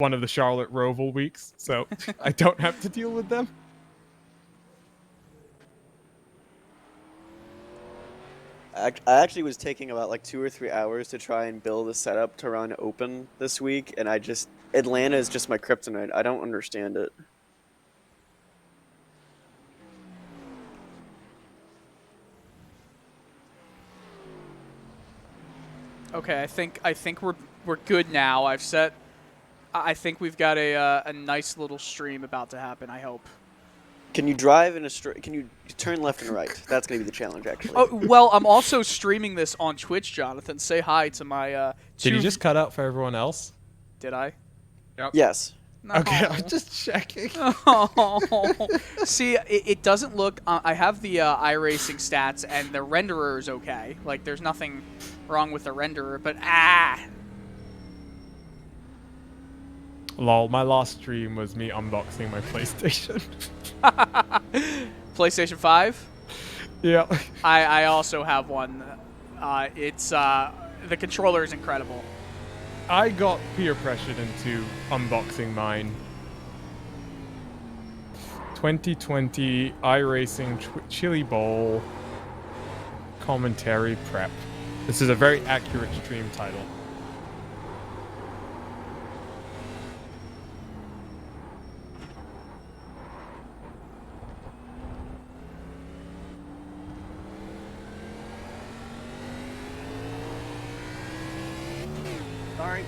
one of the Charlotte Roval weeks, so I don't have to deal with them. I actually was taking about like 2 or 3 hours to try and build a setup to run open this week, and Atlanta is just my kryptonite. I don't understand it. Okay, I think we're good now. I think we've got a nice little stream about to happen. I hope. Can you drive in a straight? Can you turn left and right? That's gonna be the challenge, actually. Oh well, I'm also streaming this on Twitch, Jonathan. Say hi to my. Did you just cut out for everyone else? Did I? Yep. Yes. No. Okay, I'm just checking. Oh. See, it doesn't look. I have the iRacing stats, and the renderer is okay. Like, there's nothing wrong with the renderer, but Lol, my last stream was me unboxing my PlayStation. PlayStation 5? Yeah. I also have one. It's the controller is incredible. I got peer pressured into unboxing mine. 2020 iRacing Chili Bowl commentary prep. This is a very accurate stream title. Sorry.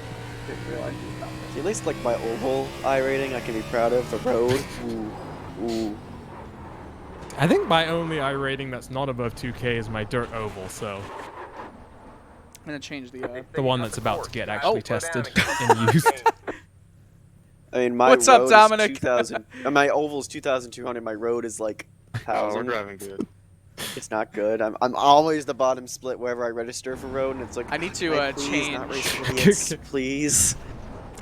Didn't realize you stopped this. At least like my oval iRating, I can be proud of. The road. Ooh. I think my only iRating that's not above 2K is my dirt oval, so I'm gonna change the. the one that's about to get actually tested and used. I mean, my What's road up, Dominic? Is 2,000. My oval is 2,200. My road is like 1,000. Oh, we're driving good. It's not good. I'm always the bottom split wherever I register for road, and it's like I need to please, change. Not racing idiots, please.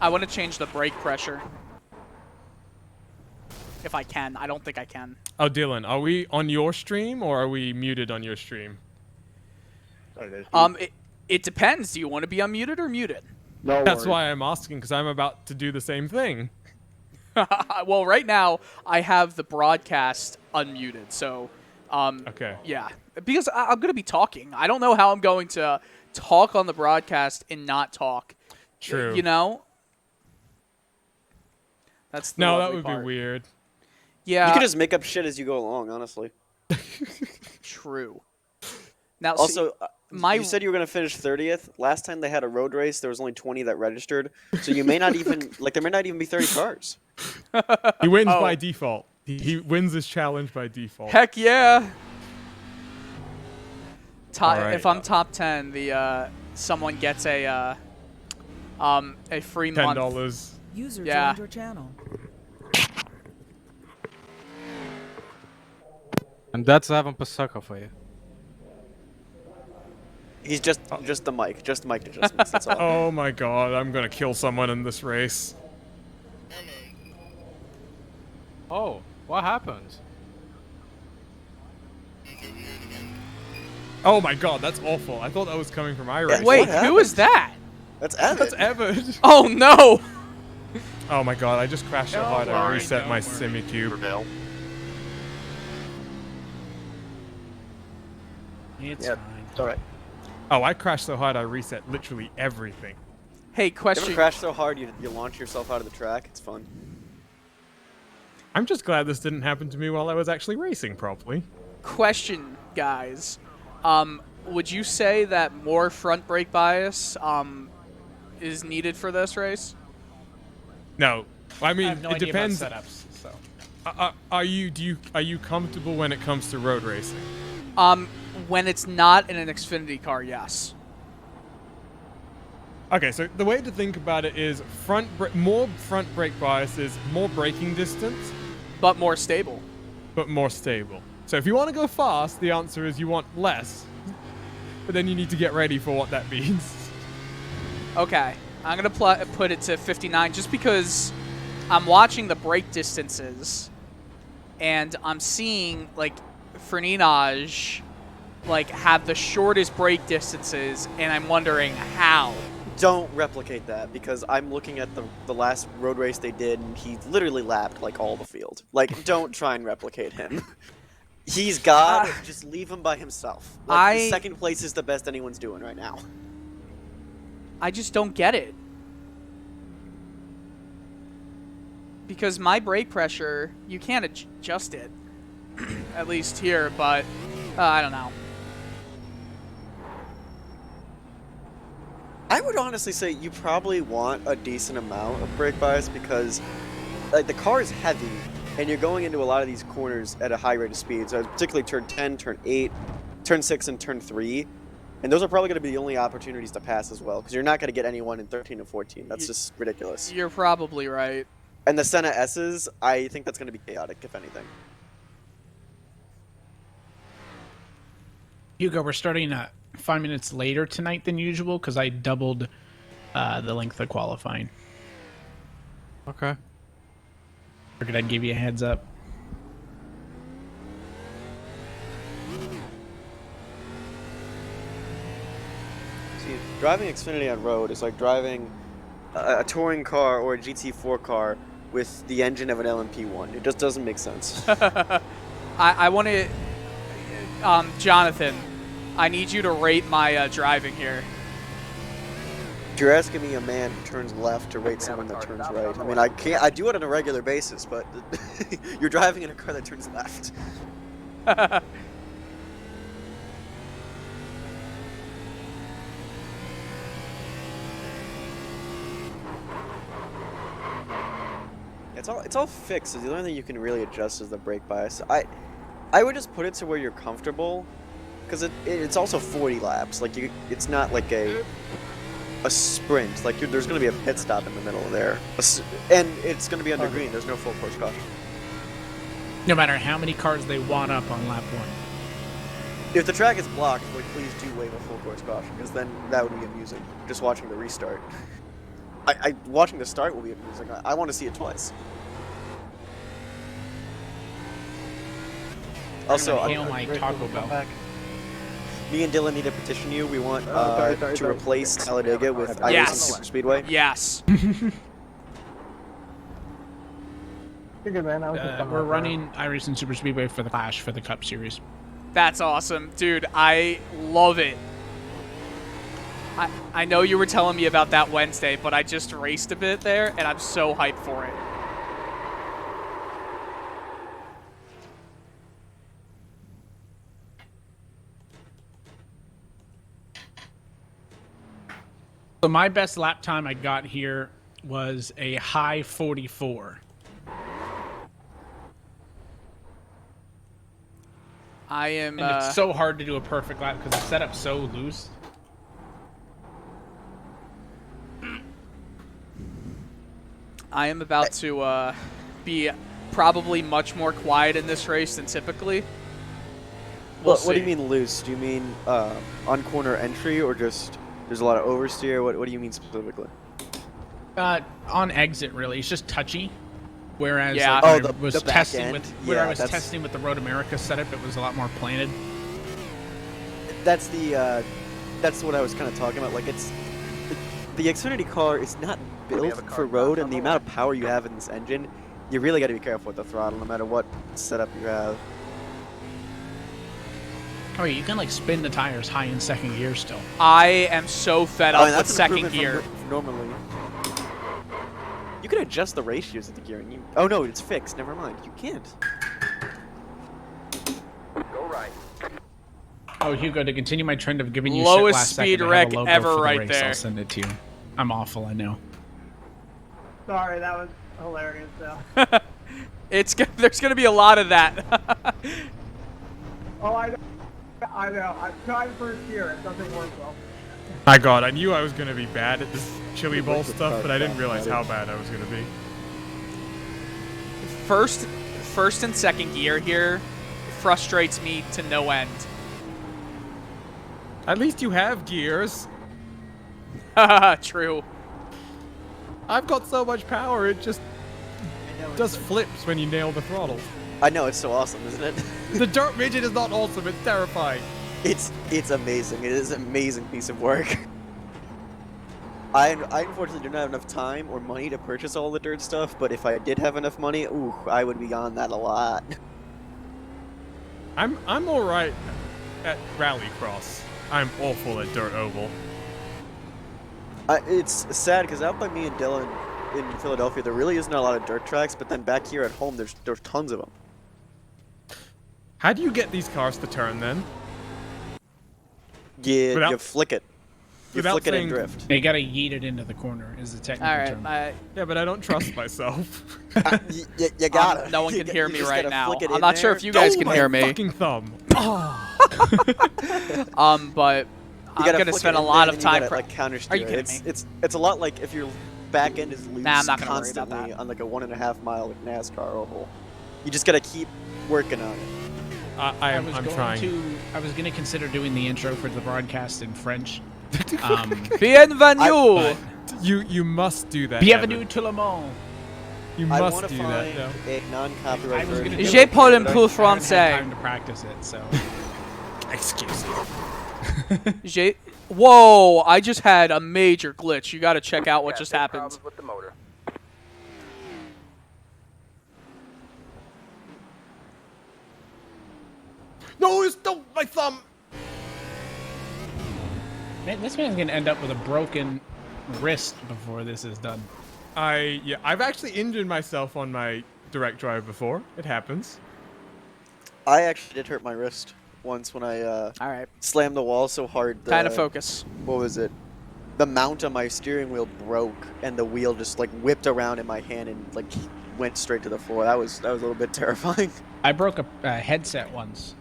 I want to change the brake pressure. If I can. I don't think I can. Oh, Dylan, are we on your stream or are we muted on your stream? It depends. Do you want to be unmuted or muted? No That's worries. why I'm asking, because I'm about to do the same thing. Well, right now I have the broadcast unmuted, so Okay. yeah, because I'm going to be talking. I don't know how I'm going to talk on the broadcast and not talk. True. You know? That's the No, that lovely would part. be weird. Yeah. You can just make up shit as you go along, honestly. True. Now, Also, my you said you were going to finish 30th. Last time they had a road race, there was only 20 that registered. So you may not even, like, there may not even be 30 cars. He wins by default. He wins this challenge by default. Heck yeah. Alright. If I'm top 10, the someone gets a free month. $10. User Yeah. joined your channel. And that's Evan Pasaka for you. He's just the mic adjustments. That's all. Oh my god, I'm gonna kill someone in this race. Oh, what happened? Oh my god, that's awful. I thought that was coming from iRacing. Wait, What who is that? That's Evan. That's Evan. Oh no! Oh my god, I just crashed so hard I Sorry, reset my don't worry. semi-cube. Prevail. It's Yeah, fine. it's alright. Oh, I crashed so hard I reset literally everything. Hey, You ever question. crash so hard you launch yourself out of the track? It's fun. I'm just glad this didn't happen to me while I was actually racing properly. Question, guys. Would you say that more front brake bias is needed for this race? No, I mean I have no it idea depends. about setups, so. Are you comfortable when it comes to road racing? When it's not in an Xfinity car, yes. Okay, so the way to think about it is more front brake biases, more braking distance, But more stable. but more stable. So if you want to go fast, the answer is you want less. But then you need to get ready for what that means. Okay, I'm going to put it to 59 just because I'm watching the brake distances and I'm seeing, like, Ferninage, like, have the shortest brake distances, and I'm wondering how. Don't replicate that, because I'm looking at the last road race they did, and he literally lapped like all the field. Like, don't try and replicate him. He's God. Just leave him by himself. Like, the second place is the best anyone's doing right now. I just don't get it. Because my brake pressure, you can't adjust it. At least here, but I don't know. I would honestly say you probably want a decent amount of brake bias, because like the car is heavy and you're going into a lot of these corners at a high rate of speed. So particularly turn 10, turn 8, turn 6, and turn 3. And those are probably going to be the only opportunities to pass as well, because you're not going to get anyone in 13 and 14. That's just ridiculous. You're probably right. And the Senna S's, I think that's going to be chaotic, if anything. Hugo, we're starting 5 minutes later tonight than usual because I doubled the length of qualifying. Okay. Figured I'd give you a heads up. See, driving Xfinity on road is like driving a touring car or a GT4 car with the engine of an LMP1. It just doesn't make sense. I want to... Jonathan, I need you to rate my driving here. You're asking me, a man who turns left, to rate someone that turns right. I mean, I can't. I do it on a regular basis, but you're driving in a car that turns left. It's all fixed. The only thing you can really adjust is the brake bias. I would just put it to where you're comfortable, because it's also 40 laps. Like it's not like a sprint. Like there's going to be a pit stop in the middle of there, and it's going to be under green. There's no full course caution. No matter how many cars they wad up on lap 1. If the track is blocked, like, please do waive a full course caution, because then that would be amusing. Just watching the restart. Watching the start will be amusing. I want to see it twice. Also, hail my Taco Bell. Me and Dylan need to petition you. We want to replace Talladega with iRacing Yes. Superspeedway. Yes. You're good, man. I was just We're running iRacing Super Speedway for the Clash for the Cup Series. That's awesome. Dude, I love it. I know you were telling me about that Wednesday, but I just raced a bit there, and I'm so hyped for it. So my best lap time I got here was a high 44. I am... And it's so hard to do a perfect lap because the setup's so loose. I am about to be probably much more quiet in this race than typically. We'll What do you see. mean loose? Do you mean on corner entry, or just there's a lot of oversteer? What do you mean specifically? On exit, really, it's just touchy. Whereas Yeah. like, Oh, when I was the back testing end? with when Yeah, I was that's- testing with the Road America setup, it was a lot more planted. That's what I was kind of talking about. Like the Xfinity car is not built for road, and the amount of power you have in this engine, you really got to be careful with the throttle, no matter what setup you have. Oh, yeah, you can like spin the tires high in second gear still. I am so fed up and with that's an second improvement gear. from normally. You can adjust the ratios of the gearing. Oh no, it's fixed. Never mind. You can't. Oh, Hugo, to continue my trend of giving you Lowest shit last speed second, I have wreck a logo ever for the right race. there. I'll send it to you. I'm awful, I know. sorry, that was hilarious, though. There's gonna be a lot of that. Oh, I know. I'm trying first gear. It doesn't work well. My God, I knew I was going to be bad at this chili bowl stuff, but I didn't realize how bad I was going to be. First and second gear here frustrates me to no end. At least you have gears. True. I've got so much power, it just flips when you nail the throttle. I know, it's so awesome, isn't it? The dirt midget is not awesome, it's terrifying. It's amazing. It is an amazing piece of work. I unfortunately do not have enough time or money to purchase all the dirt stuff, but if I did have enough money, ooh, I would be on that a lot. I'm all right at Rallycross. I'm awful at Dirt Oval. It's sad because out by me and Dylan in Philadelphia, there really isn't a lot of dirt tracks, but then back here at home, there's tons of them. How do you get these cars to turn then? Yeah, you flick it. You without flick it saying- and drift. You gotta yeet it into the corner is the technical All term. right, Yeah, but I don't trust myself. You gotta. no one You can g- hear you me just right gotta now. flick it I'm in not sure there. if you guys can my hear me. fucking thumb. But You I'm gotta gonna flick spend it a in lot there, of and then you time. gotta, like, counter steer. Are you kidding me? It's a lot like if your back end is loose Nah, I'm not gonna worry about constantly that. on like a 1.5 mile NASCAR oval. You just gotta keep working on it. I'm trying. I was gonna consider doing the intro for the broadcast in French. Bienvenue. You must do that. Bienvenue Evan. to Le Mans. You I must want to do find that. No. a non-copyright I was version. gonna do J'ai it, pas but le I plus haven't had français. time to practice it, so. Excuse me. Whoa! I just had a major glitch. You got to check out what just happened. With the motor. No, it's my thumb. Man, this man's gonna end up with a broken wrist before this is done. I've actually injured myself on my direct drive before. It happens. I actually did hurt my wrist once when I All right. slammed the wall so hard. Kind of focus. What was it? The mount on my steering wheel broke, and the wheel just like whipped around in my hand and like went straight to the floor. That was a little bit terrifying. I broke a headset once.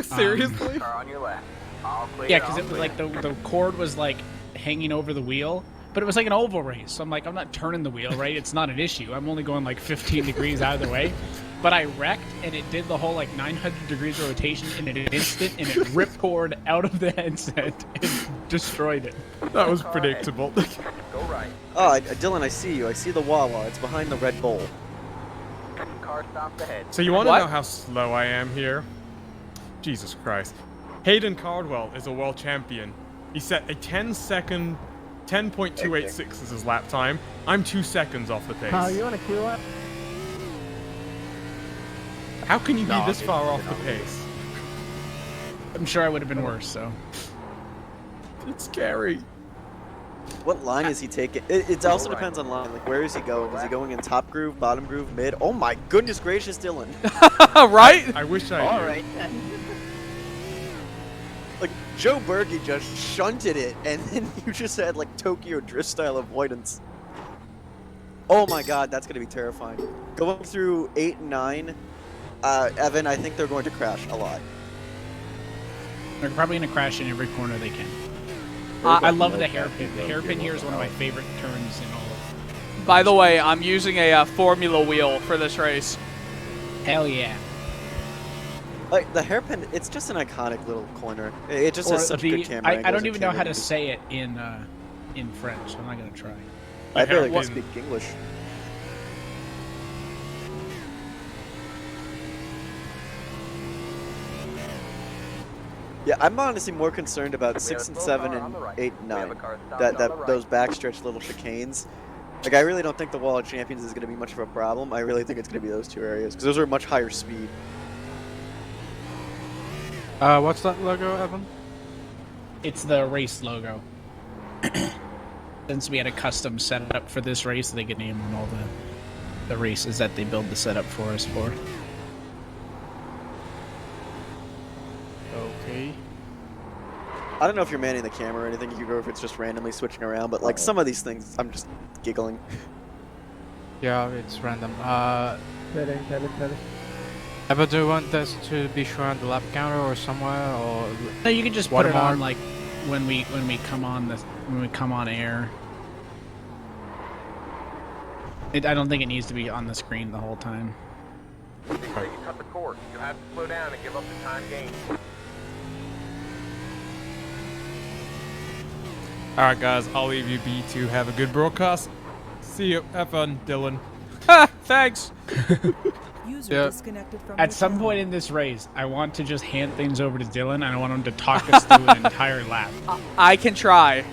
Seriously? Car on your left. All clear. Yeah, because it was like the cord was like hanging over the wheel, but it was like an oval race. So I'm like, I'm not turning the wheel, right? It's not an issue. I'm only going like 15 degrees out of the way. But I wrecked, and it did the whole like 900 degrees rotation in an instant, and it ripcord out of the headset and destroyed it. That was predictable. Go right. Oh, Dylan, I see you. I see the Wawa. It's behind the Red Bull. Car stopped ahead. So you want to What? know how slow I am here? Jesus Christ. Hayden Cardwell is a world champion. He set a 10-second, 10.286 is his lap time. I'm 2 seconds off the pace. You want to queue up? How can you be No, this dude, far off the pace? I'm sure I would have been worse. So It's scary. What line is he taking? It also depends on line. Like, where is he going? Is he going in top groove, bottom groove, mid? Oh my goodness gracious, Dylan! Right? I wish I All knew. right. Like Joe Berge just shunted it, and then you just had like Tokyo drift style avoidance. Oh my God, that's gonna be terrifying. Going through 8 and 9, Evan, I think they're going to crash a lot. they're probably gonna crash in every corner they can. I love the hairpin. The hairpin here is one of my favorite turns in all of. By the way, I'm using a formula wheel for this race. Hell yeah! Like the hairpin, it's just an iconic little corner. It just has such good camera I angles don't and even know how camera to say it in French, so I'm not gonna try. I barely hairpin. can speak English. Yeah, I'm honestly more concerned about 6 and 7 and 8 and 9. Those backstretch little chicanes. Like, I really don't think the Wall of Champions is going to be much of a problem. I really think it's going to be those two areas because those are much higher speed. What's that logo, Evan? It's the race logo. Since we had a custom setup for this race, they could name on all the races that they build the setup for us for. Okay. I don't know if you're manning the camera or anything, or if it's just randomly switching around, but like some of these things, I'm just giggling. Yeah, it's random. Kidding. Ever do you want this to be shown on the lap counter or somewhere, or No, you can just put it Watermark. on like when we come on air. I don't think it needs to be on the screen the whole time. You cut the cord. You have to slow down and give up the time gained. All right, guys. I'll leave you be to have a good broadcast. See you. Have fun, Dylan. Ha! Thanks. User Yeah. disconnected from At your some channel. point in this race, I want to just hand things over to Dylan, and I want him to talk us through an entire lap. I can try.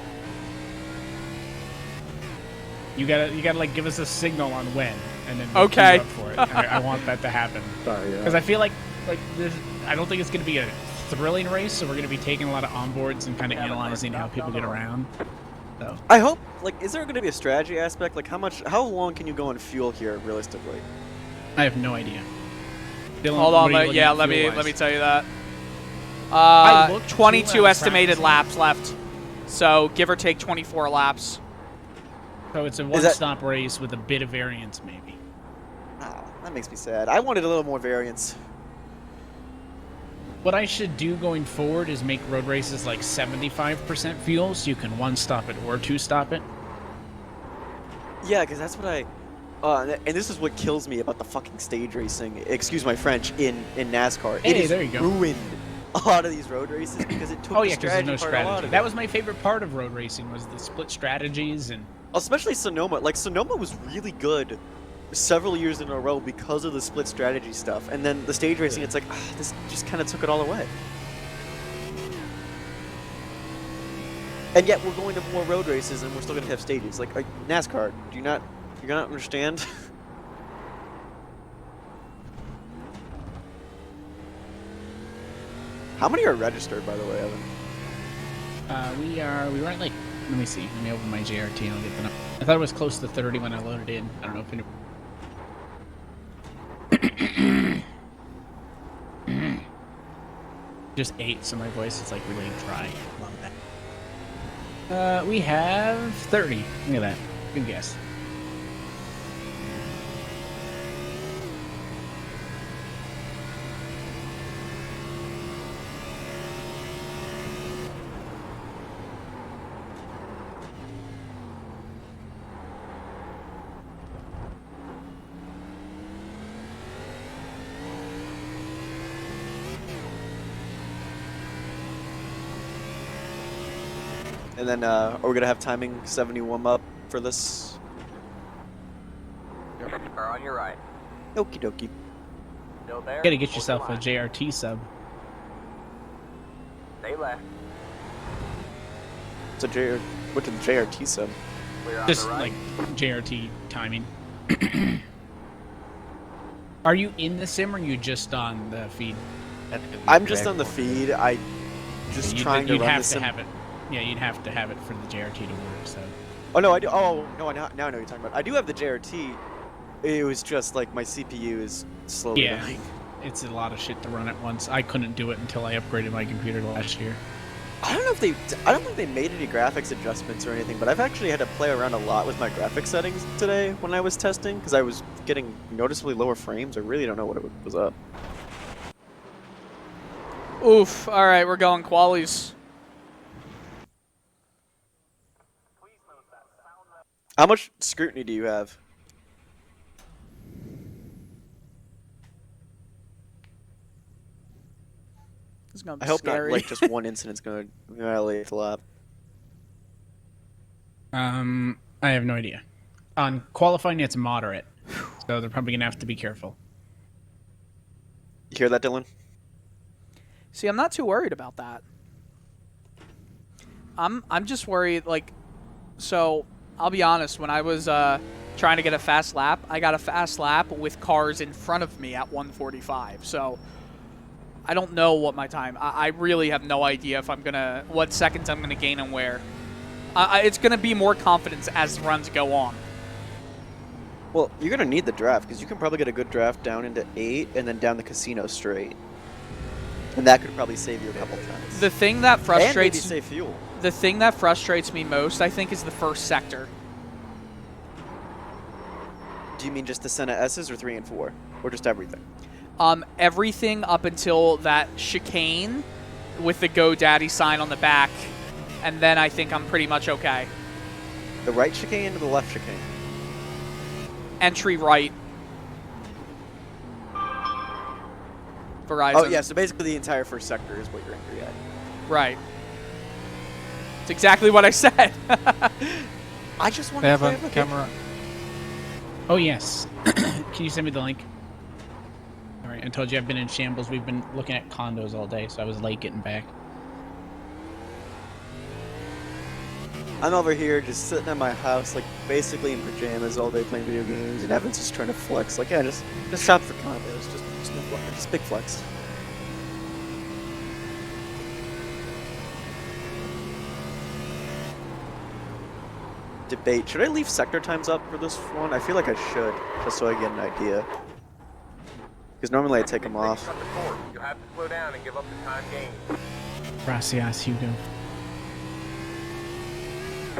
You gotta like give us a signal on when, and then Okay. queue up for it. I want that to happen because I feel like this. I don't think it's gonna be a thrilling race, so we're gonna be taking a lot of onboards and kind of analyzing how people get around. So I hope, like, is there going to be a strategy aspect? Like, how long can you go on fuel here, realistically? I have no idea. Dylan, Hold what on, are you looking at let fuel-wise? me tell you that. I looked 22 fuel at estimated practice. laps left. So give or take 24 laps. So it's a that- one-stop race with a bit of variance, maybe. Oh, that makes me sad. I wanted a little more variance. What I should do going forward is make road races like 75% fuel, so you can one-stop it or two-stop it. Yeah, because that's what I... and this is what kills me about the fucking stage racing, excuse my French, in NASCAR. Hey, It has there you go. ruined a lot of these road races because it took Oh the yeah, because there's no strategy part out strategy. of That it. was my favorite part of road racing, was the split strategies and... Especially Sonoma. Like, Sonoma was really good several years in a row because of the split strategy stuff. And then the stage racing, it's like, this just kind of took it all away. And yet we're going to more road races and we're still going to have stages. Like, NASCAR, you're not understand? How many are registered, by the way, Evan? we were at like, let me see, let me open my JRT and I'll get the number. I thought it was close to 30 when I loaded in. I don't know if it... Just 8, so my voice is like really dry. Love that. We have 30. Look at that. Good guess. And then, are we going to have timing 71 up for this? Car on your right. Okie dokie. Still there? You gotta get Hold yourself your a line. JRT sub. Stay left. It's a what did the JRT sub? Clear on Just the right. like JRT timing. Are you in the sim or are you just on the feed? I'm just on the feed. I just trying to you'd run have this to sim. have it. Yeah, you'd have to have it for the JRT to work. So Oh no, I do. Oh no, now I know what you're talking about. I do have the JRT. It was just like my CPU is slowly yeah, dying. it's a lot of shit to run at once. I couldn't do it until I upgraded my computer last year. I don't think they made any graphics adjustments or anything, but I've actually had to play around a lot with my graphics settings today when I was testing because I was getting noticeably lower frames. I really don't know what was up. Oof. All right, we're going qualies. How much scrutiny do you have? It's gonna be I hope scary. not like just one incident's gonna violate the lap. I have no idea. On qualifying, it's moderate, so they're probably gonna have to be careful. You hear that, Dylan? See, I'm not too worried about that. I'm just worried, like, so I'll be honest. When I was trying to get a fast lap, I got a fast lap with cars in front of me at 145. So I don't know what my time. I really have no idea if what seconds I'm gonna gain and where. It's gonna be more confidence as runs go on. Well, you're gonna need the draft because you can probably get a good draft down into 8 and then down the casino straight, and that could probably save you a couple times. The thing that And maybe frustrates save fuel. the thing that frustrates me most, I think, is the first sector. Do you mean just the Senna S's or 3 and 4, or just everything? Everything up until that chicane with the GoDaddy sign on the back, and then I think I'm pretty much okay. The right chicane or the left chicane? Entry right. Verizon. Oh yeah, so basically the entire first sector is what you're angry at. Right. It's exactly what I said. I just want They to have a camera. Oh yes. Can you send me the link? All right. I told you I've been in shambles. We've been looking at condos all day, so I was late getting back. I'm over here just sitting at my house, like basically in pajamas all day playing video games, and Evan's just trying to flex. Like, yeah, just shop for condos, just big flex. Debate: should I leave sector times up for this one? I feel like I should, just so I get an idea. Because normally I take them off. Cut the course. You have to slow down and give up the time gained. Gracias, Hugo.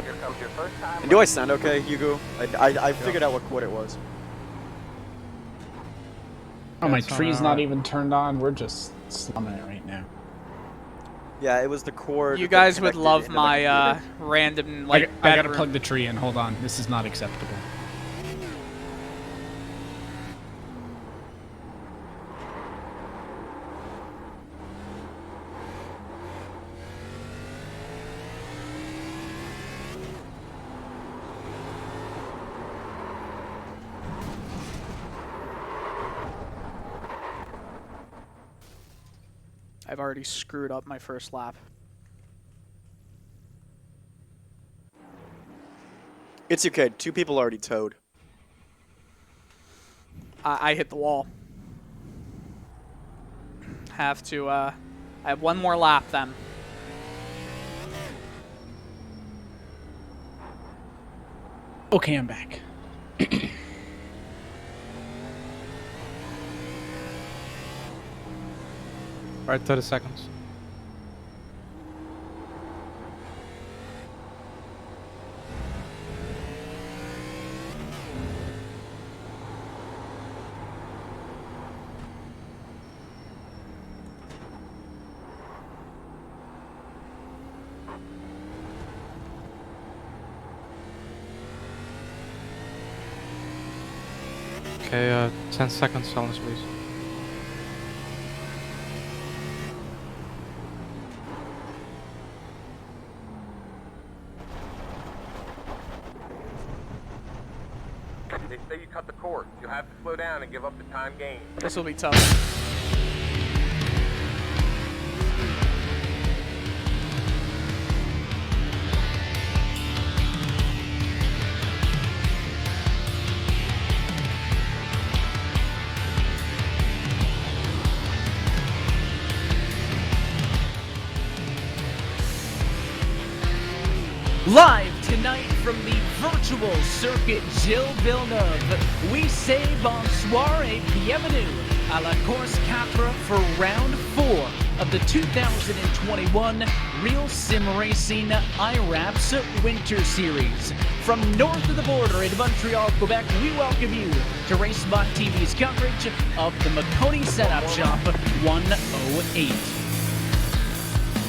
Here comes your first time. And do I sound okay, Hugo? I figured out what it was. Oh, my That's tree's alright. not even turned on. We're just slumming it right now. Yeah, it was the cord. You that guys would connected love into my my computer. random like I gotta bedroom. plug the tree in. Hold on. This is not acceptable. I've already screwed up my first lap. It's okay. 2 people already towed. I hit the wall. Have to, I have one more lap then. Okay, I'm back. Right, 30 seconds. Okay, 10 seconds silence, please. They say you cut the course. You have to slow down and give up the time gained. This will be tough. Live tonight from the virtual circuit Gilles Villeneuve, we say bonsoir et bienvenue à la course 4 for round 4 of the 2021 Real Sim Racing iWRAPS Winter Series. From north of the border in Montreal, Quebec, we welcome you to RaceBot TV's coverage of the Makoni Setup Shop 108.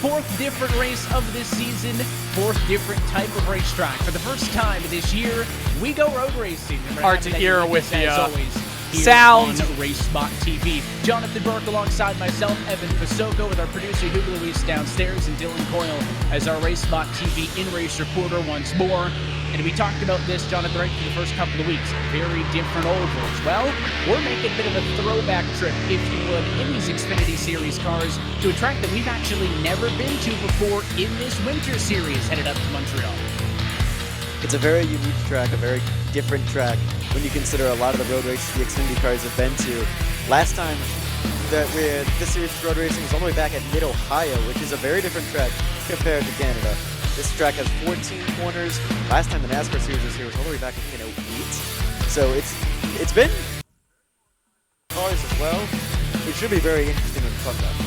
4th different race of this season, 4th different type of racetrack. For the first time this year, we go road racing. And we're Hard happy to that hear you're with as the, always here sound. on RaceBot TV. Jonathan Burke alongside myself, Evan Pasoko, with our producer Hugo Luis downstairs, and Dylan Coyle as our RaceBot TV in-race reporter once more. And we talked about this, Jonathan, right for the first couple of weeks. Very different ovals. Well, we're making a bit of a throwback trip, if you would, in these Xfinity Series cars to a track that we've actually never been to before in this Winter Series, headed up to Montreal. It's a very unique track, a very different track when you consider a lot of the road races the Xfinity cars have been to. Last time that this series of road racing was all the way back at Mid-Ohio, which is a very different track compared to Canada. This track has 14 corners. Last time the NASCAR series was here was all the way back in 08. So it's been cars as well. It should be very interesting and fun though.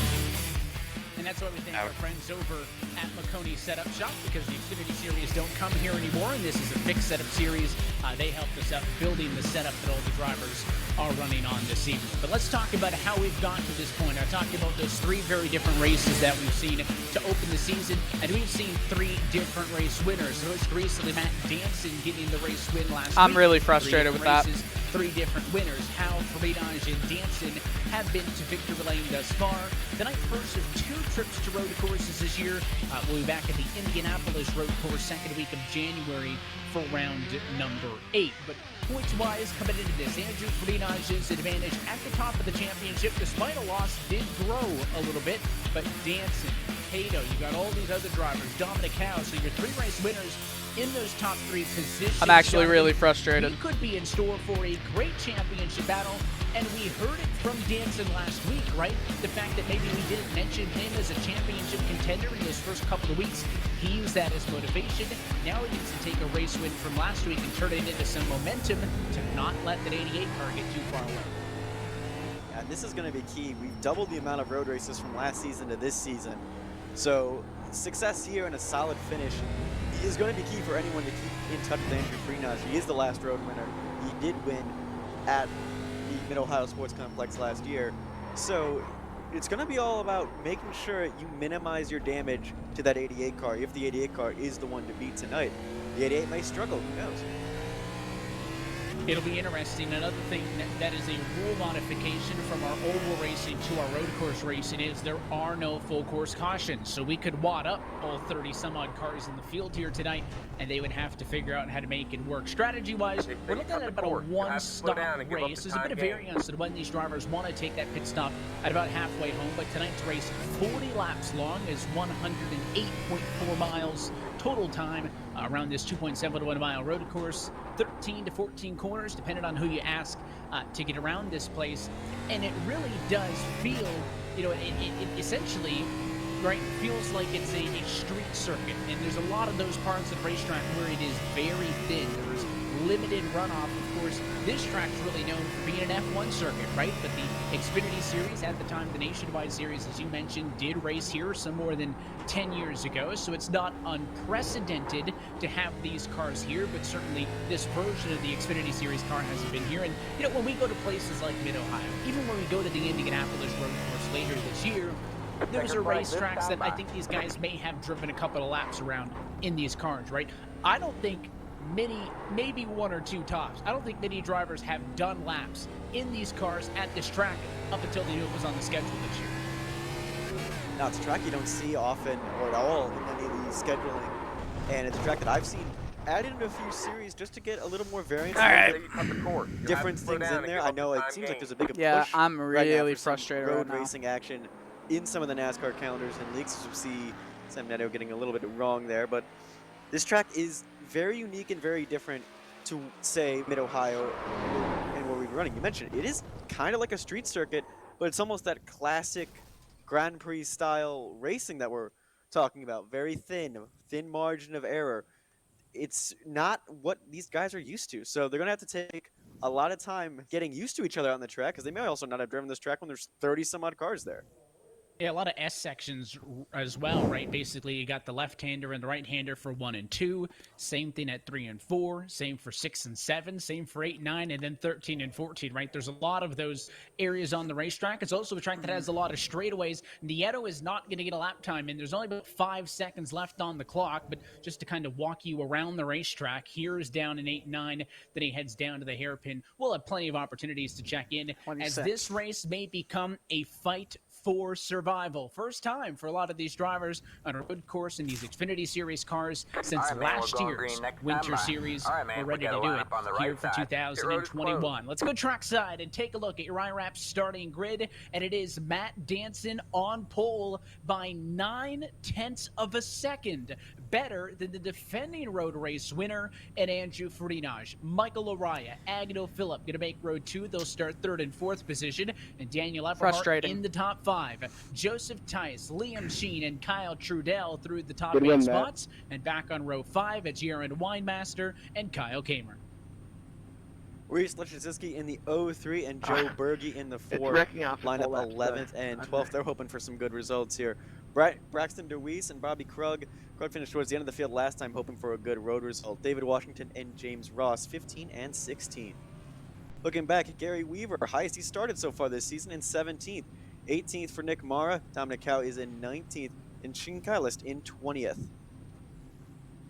And that's why we thank our friends over at Makoni Setup Shop, because the Xfinity Series don't come here anymore, and this is a fixed setup series. They helped us out building the setup that all the drivers are running on this evening. But let's talk about how we've gotten to this point. I talked about those 3 very different races that we've seen to open the season, and we've seen 3 different race winners. Most recently, Matt Danson getting the race win last week. I'm really frustrated 3 with that. races. 3 different winners. How Freenage and Danson have been to victory lane thus far. The night first of 2 trips to road courses this year. We'll be back at the Indianapolis road course second week of January for round number 8. But points-wise, coming into this, Andrew Freenage's advantage at the top of the championship, despite a loss, did grow a little bit. But Danson, Cato, you got all these other drivers, Dominic Howe, so your 3 race winners in those top 3 positions. I'm actually really frustrated. We could be in store for a great championship battle, and we heard it from Danson last week, right? The fact that maybe we didn't mention him as a championship contender in those first couple of weeks, he used that as motivation. Now he needs to take a race win from last week and turn it into some momentum to not let that 88 car get too far away. And this is going to be key. We've doubled the amount of road races from last season to this season. So success here and a solid finish is going to be key for anyone to keep in touch with Andrew Freenage. He is the last road winner. He did win at the Mid-Ohio Sports Complex last year. So it's going to be all about making sure you minimize your damage to that 88 car if the 88 car is the one to beat tonight. The 88 may struggle, who knows? It'll be interesting. Another thing that is a rule modification from our oval racing to our road course racing is there are no full course cautions. So we could wad up all 30 some odd cars in the field here tonight, and they would have to figure out how to make it work. Strategy wise, we're looking at about a one-stop race. There's a bit of variance in when these drivers want to take that pit stop at about halfway home, but tonight's race 40 laps long is 108.4 miles total time around this 2.71 mile road course, 13 to 14 corners depending on who you ask to get around this place. And it really does feel, you know, it essentially, right, feels like it's a street circuit, and there's a lot of those parts of the racetrack where it is very thin. There's limited runoff. Of course, this track's really known for being an F1 circuit, right? But the Xfinity Series, at the time, the Nationwide Series, as you mentioned, did race here some more than 10 years ago, so it's not unprecedented to have these cars here, but certainly this version of the Xfinity Series car hasn't been here. And, you know, when we go to places like Mid-Ohio, even when we go to the Indianapolis road course later this year, those are racetracks that I think these guys may have driven a couple of laps around in these cars, right? I don't think maybe 1 or 2 tops. I don't think many drivers have done laps in these cars at this track up until they knew it was on the schedule this year. Now, it's a track you don't see often or at all in any of the scheduling, and it's a track that I've seen added in a few series just to get a little more variance. All right. Different things in there. I know it seems like there's a big push. Yeah, I'm right now really for some frustrated road right now. racing action in some of the NASCAR calendars and leagues. As you see Sam Neto getting a little bit wrong there, but this track is very unique and very different to, say, Mid-Ohio and where we were running. You mentioned it is kind of like a street circuit, but it's almost that classic Grand Prix style racing that we're talking about. Very thin margin of error. It's not what these guys are used to, so they're gonna have to take a lot of time getting used to each other on the track, because they may also not have driven this track when there's 30 some odd cars there. Yeah, a lot of S sections as well, right? Basically, you got the left-hander and the right-hander for 1 and 2. Same thing at 3 and 4. Same for 6 and 7. Same for 8 and 9, and then 13 and 14, right? There's a lot of those areas on the racetrack. It's also a track that has a lot of straightaways. Nieto is not going to get a lap time, and there's only about 5 seconds left on the clock. But just to kind of walk you around the racetrack, here's down in 8 and 9. Then he heads down to the hairpin. We'll have plenty of opportunities to check in as this race may become a fight for survival. First time for a lot of these drivers on a road course in these Xfinity Series cars since last year's Winter Series. We're ready to do it here for 2021. Let's go trackside and take a look at your iWRAPS starting grid, and it is Matt Danson on pole by 9/10 of a second, better than the defending road race winner and Andrew Freenage. Michael Araya, Agnew Phillip going to make road 2. They'll start 3rd and 4th position, and Daniel Eberhardt in the top 5. Joseph Tice, Liam Sheen, and Kyle Trudell through the top 8 spots. And back on row 5, it's Jaron Weinmaster and Kyle Kamer. Reese Lechizinski in the 03 and Joe Berge in the 4. Line up 11th and 12th. They're hoping for some good results here. Braxton DeWeese and Bobby Krug. Krug finished towards the end of the field last time, hoping for a good road result. David Washington and James Ross, 15 and 16. Looking back at Gary Weaver, highest he started so far this season in 17th. 18th for Nick Mara. Dominic Howe is in 19th. And Shane Kylist in 20th.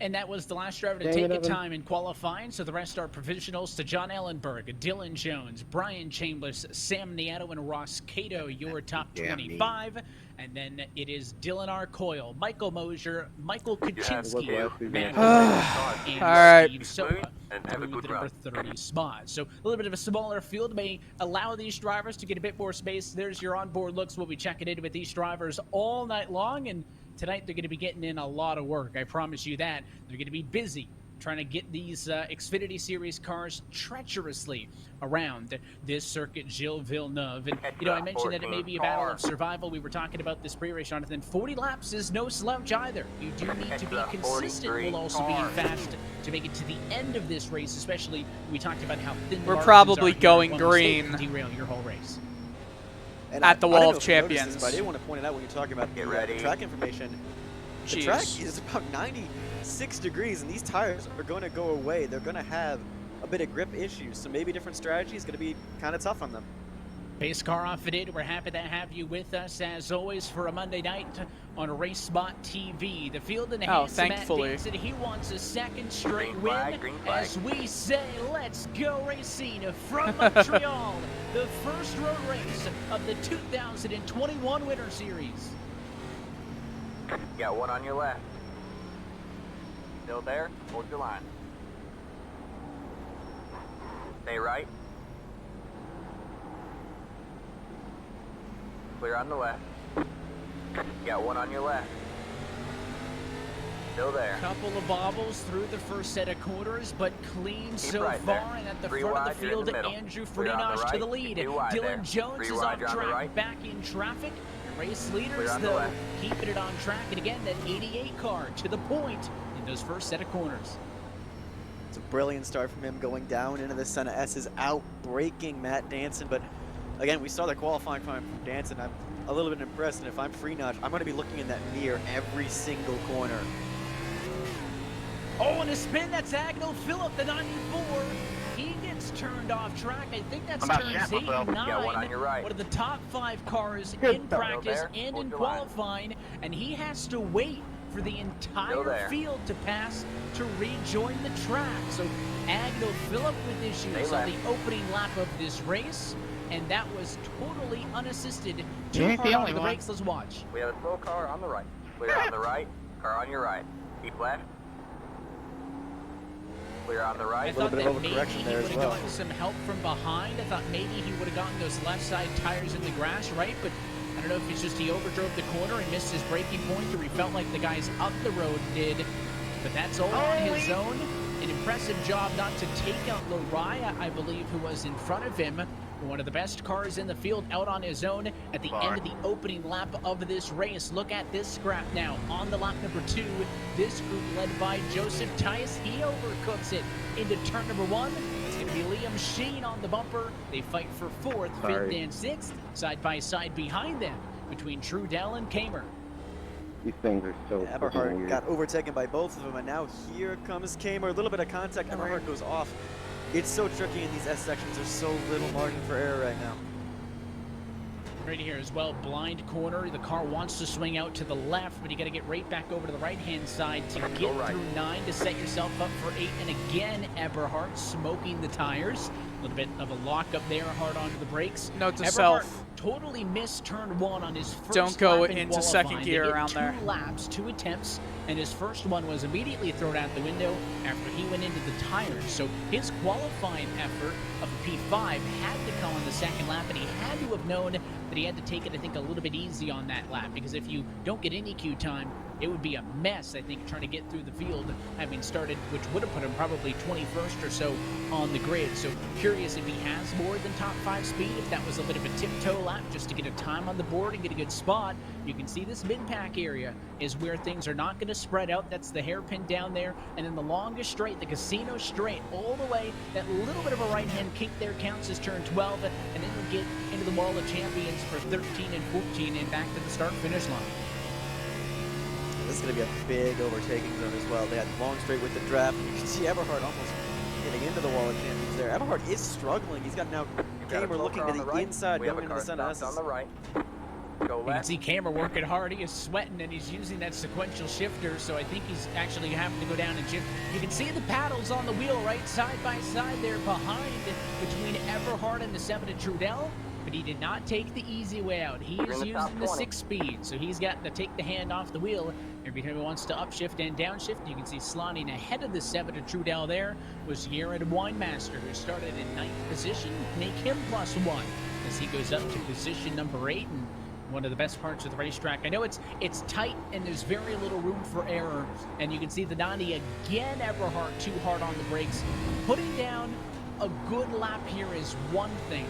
And that was the last driver to take a time in qualifying, so the rest are provisionals to John Ellenberg, Dylan Jones, Brian Chambers, Sam Nieto, and Ross Cato, your top 25. And then it is Dylan R. Coyle, Michael Mosier, Michael Kaczynski, Matt and All right. Steve Soa through the number 30 spot. So a little bit of a smaller field may allow these drivers to get a bit more space. There's your onboard looks. We'll be checking in with these drivers all night long, and tonight they're going to be getting in a lot of work. I promise you that. They're going to be busy trying to get these Xfinity Series cars treacherously around this circuit, Gilles Villeneuve. And, you know, I mentioned that it may be a battle of survival. We were talking about this pre-race, Jonathan. 40 laps is no slouch either. You do need to be consistent while also being fast to make it to the end of this race, especially we talked about how thin We're probably going green. Derail your whole race. And at the I Wall don't of know if you noticed Champions. this, but I did want to point it out when you're talking about the track information. The Jeez. track is about 96 degrees, and these tires are going to go away. They're going to have a bit of grip issues, so maybe different strategy is going to be kind of tough on them. Pace car off it. We're happy to have you with us as always for a Monday night on Race Spot TV. The field in the hands of Matt thankfully. Danson. He wants a second straight win as we say, let's go racing from Montreal. The first road race of the 2021 Winter Series. Got one on your left. Still there? Hold your line. Stay right. Clear on the left. Got one on your left. Still there. Couple of bobbles through the first set of corners, but clean so right far. there. And at the Three front wide, of the you're in field, the middle. Andrew Clear on the Freenage to the right, lead. two wide there. Dylan Jones Three is wide, off you're on the track, right. back in traffic. And race leaders, Clear on the though, left. keeping it on track. And again, that 88 car to the point in those first set of corners. It's a brilliant start from him going down into the Senna S's, out-breaking Matt Danson. But again, we saw the qualifying time from Danson. I'm a little bit impressed, and if I'm Freenage, I'm going to be looking in that mirror every single corner. Oh, and a spin, that's Agnell Phillip, the 94. He gets turned off track. I think that's turns 8 and 9. Got one on your right. One of the top 5 cars Good in stuff. practice Still there. and Hold in your line. qualifying, and he has to wait for the entire there. field to pass to rejoin the track. So Agnell Phillip with issues Stay on the left. opening lap of this race, and that was totally unassisted. You Too ain't the hard on only the one. brakes. Let's watch. We have a slow car on the right. Clear on the right. Car on your right. Keep left. Clear on the I right. thought bit that of maybe overcorrection he there would as have well. gotten some help from behind. I thought maybe he would have gotten those left side tires in the grass, right? But I don't know if it's just he overdrove the corner and missed his braking point, or he felt like the guys up the road did. But that's all on his own. An impressive job not to take out Lariah, I believe, who was in front of him. One of the best cars in the field out on his own at the end of the opening lap of this race. Look at this scrap now on the lap number 2. This group led by Joseph Tice. He overcooks it into turn number 1. It's going to be Liam Sheen on the bumper. They fight for 4th, 5th, and 6th, side by side behind them between Trudell and Kamer. These things are so Eberhard weird. got overtaken by both of them, and now here comes Kamer. A little bit of contact. Eberhard goes off. It's so tricky in these S sections. There's so little margin for error right now. Right here as well, blind corner. The car wants to swing out to the left, but you got to get right back over to the right-hand side to get through 9 to set yourself up for 8. And again, Eberhard smoking the tires. A little bit of a lock up there, hard onto the brakes. Note to Eberhard self. totally missed turn 1 on his first Don't go lap in into second qualifying. gear They did around 2 there. laps, 2 attempts, and his first one was immediately thrown out the window after he went into the tires. So his qualifying effort of a P5 had to come on the second lap, and he had to have known that he had to take it, I think, a little bit easy on that lap, because if you don't get any Q time, it would be a mess, I think, trying to get through the field, having started, which would have put him probably 21st or so on the grid. So curious if he has more than top 5 speed, if that was a bit of a tiptoe lap just to get a time on the board and get a good spot. You can see this mid-pack area is where things are not going to spread out. That's the hairpin down there. And then the longest straight, the casino straight, all the way. That little bit of a right-hand kick there counts as turn 12. And then you'll get into the Wall of Champions for 13 and 14 and back to the start-finish line. This is going to be a big overtaking zone as well. They had long straight with the draft. You can see Eberhard almost getting into the Wall of Champions there. Eberhard is struggling. He's got now Got a Kamer slow looking car to on the right. inside, We have going a into the car Senna stopped S's. on the right. Go You can left. see Kamer working hard. He is sweating, and he's using that sequential shifter, so I think he's actually having to go down and shift. You can see the paddles on the wheel right side by side there behind between Everhart and the 7 to Trudell, but he did not take the easy way out. He You're is in the top using the 20. 6-speed, so he's got to take the hand off the wheel. Every time he wants to upshift and downshift, you can see slotting ahead of the 7 to Trudell there was Jared Winemaster, who started in 9th position. Make him +1 as he goes up to position number 8, and one of the best parts of the racetrack. I know it's tight and there's very little room for error, and you can see the 90 again. Everhart too hard on the brakes. Putting down a good lap here is one thing,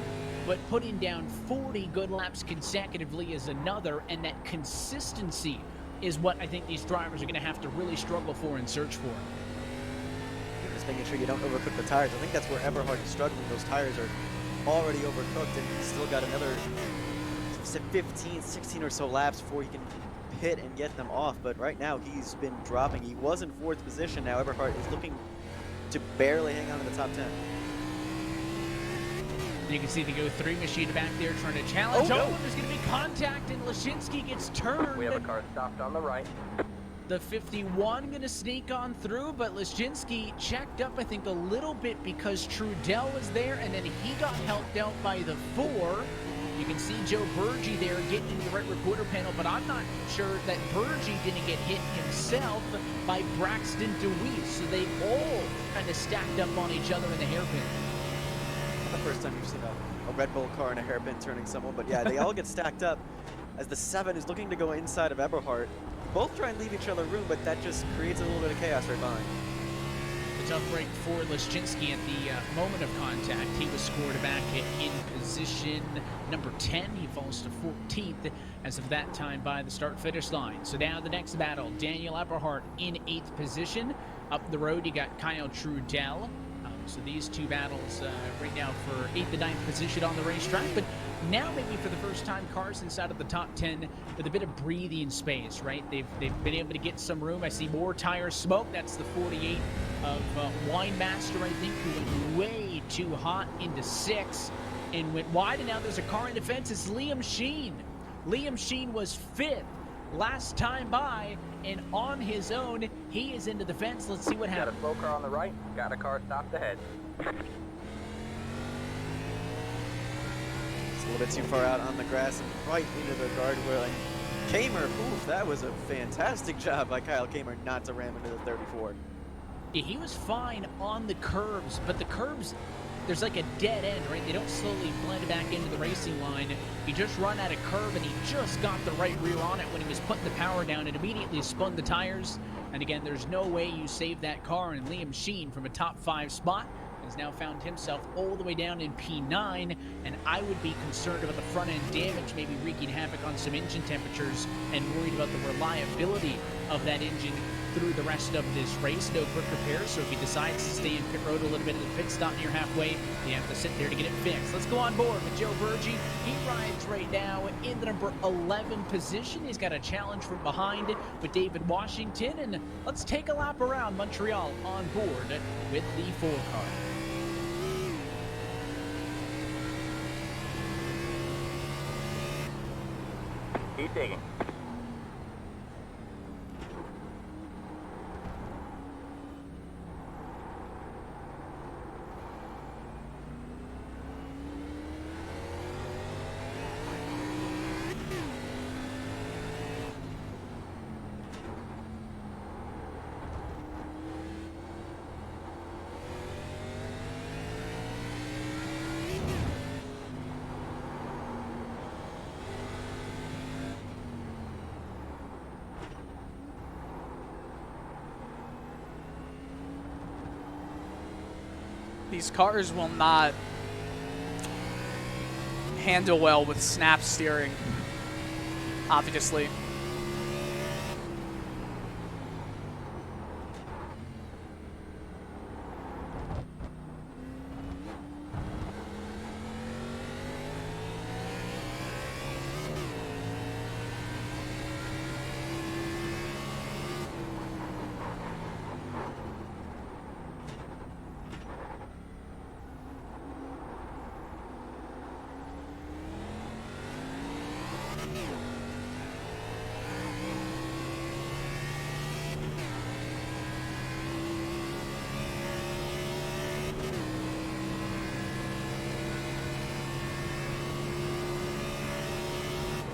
but putting down 40 good laps consecutively is another, and that consistency is what I think these drivers are going to have to really struggle for and search for. You're just making sure you don't overcook the tires. I think that's where Everhart is struggling. Those tires are already overcooked, and he's still got another 15, 16 or so laps before he can pit and get them off. But right now he's been dropping. He was in 4th position. Now Everhart is looking to barely hang on to the top 10. You can see the Go3 machine back there trying to challenge. Oh, no. There's going to be contact, and Lashinsky gets turned. We have a car stopped on the right. The 51 going to sneak on through, but Lashinsky checked up, I think, a little bit because Trudell was there, and then he got helped out by the 4. You can see Joe Burgee there getting into the right recorder panel, but I'm not sure that Burgee didn't get hit himself by Braxton DeWeese. So they all kind of stacked up on each other in the hairpin. The first time you've seen a Red Bull car in a hairpin turning someone, but yeah, they all get stacked up as the 7 is looking to go inside of Everhart. Both try and leave each other room, but that just creates a little bit of chaos right behind. The tough break for Lashinsky at the moment of contact. He was scored back in position number 10. He falls to 14th as of that time by the start-finish line. So now the next battle, Daniel Everhart in 8th position. Up the road, you got Kyle Trudell. So these two battles right now for 8th and 9th position on the racetrack. But now maybe for the first time, cars inside of the top 10 with a bit of breathing space, right? They've been able to get some room. I see more tire smoke. That's the 48 of Winemaster, I think, who went way too hot into 6 and went wide. And now there's a car in defense. It's Liam Sheen. Liam Sheen was 5th last time by, and on his own, he is into the fence. Let's see what Got happens. a slow car on the right. Got a car stopped ahead. It's a little bit too far out on the grass and right into the guardrail. And Kamer, oof, that was a fantastic job by Kyle Kamer not to ram into the 34. Yeah, he was fine on the curves, but the curves, there's like a dead end, right? They don't slowly blend back into the racing line. He just run at a curve, and he just got the right rear on it when he was putting the power down. It immediately spun the tires. And again, there's no way you save that car. And Liam Sheen from a top 5 spot has now found himself all the way down in P9. And I would be concerned about the front end damage, maybe wreaking havoc on some engine temperatures, and worried about the reliability of that engine through the rest of this race. No quick repairs, so if he decides to stay in pit road a little bit at the pit stop near halfway, you have to sit there to get it fixed. Let's go on board with Joe Burgee. He rides right now in the number 11 position. He's got a challenge from behind with David Washington, and let's take a lap around Montreal on board with the 4 car. Keep digging. These cars will not handle well with snap steering, obviously.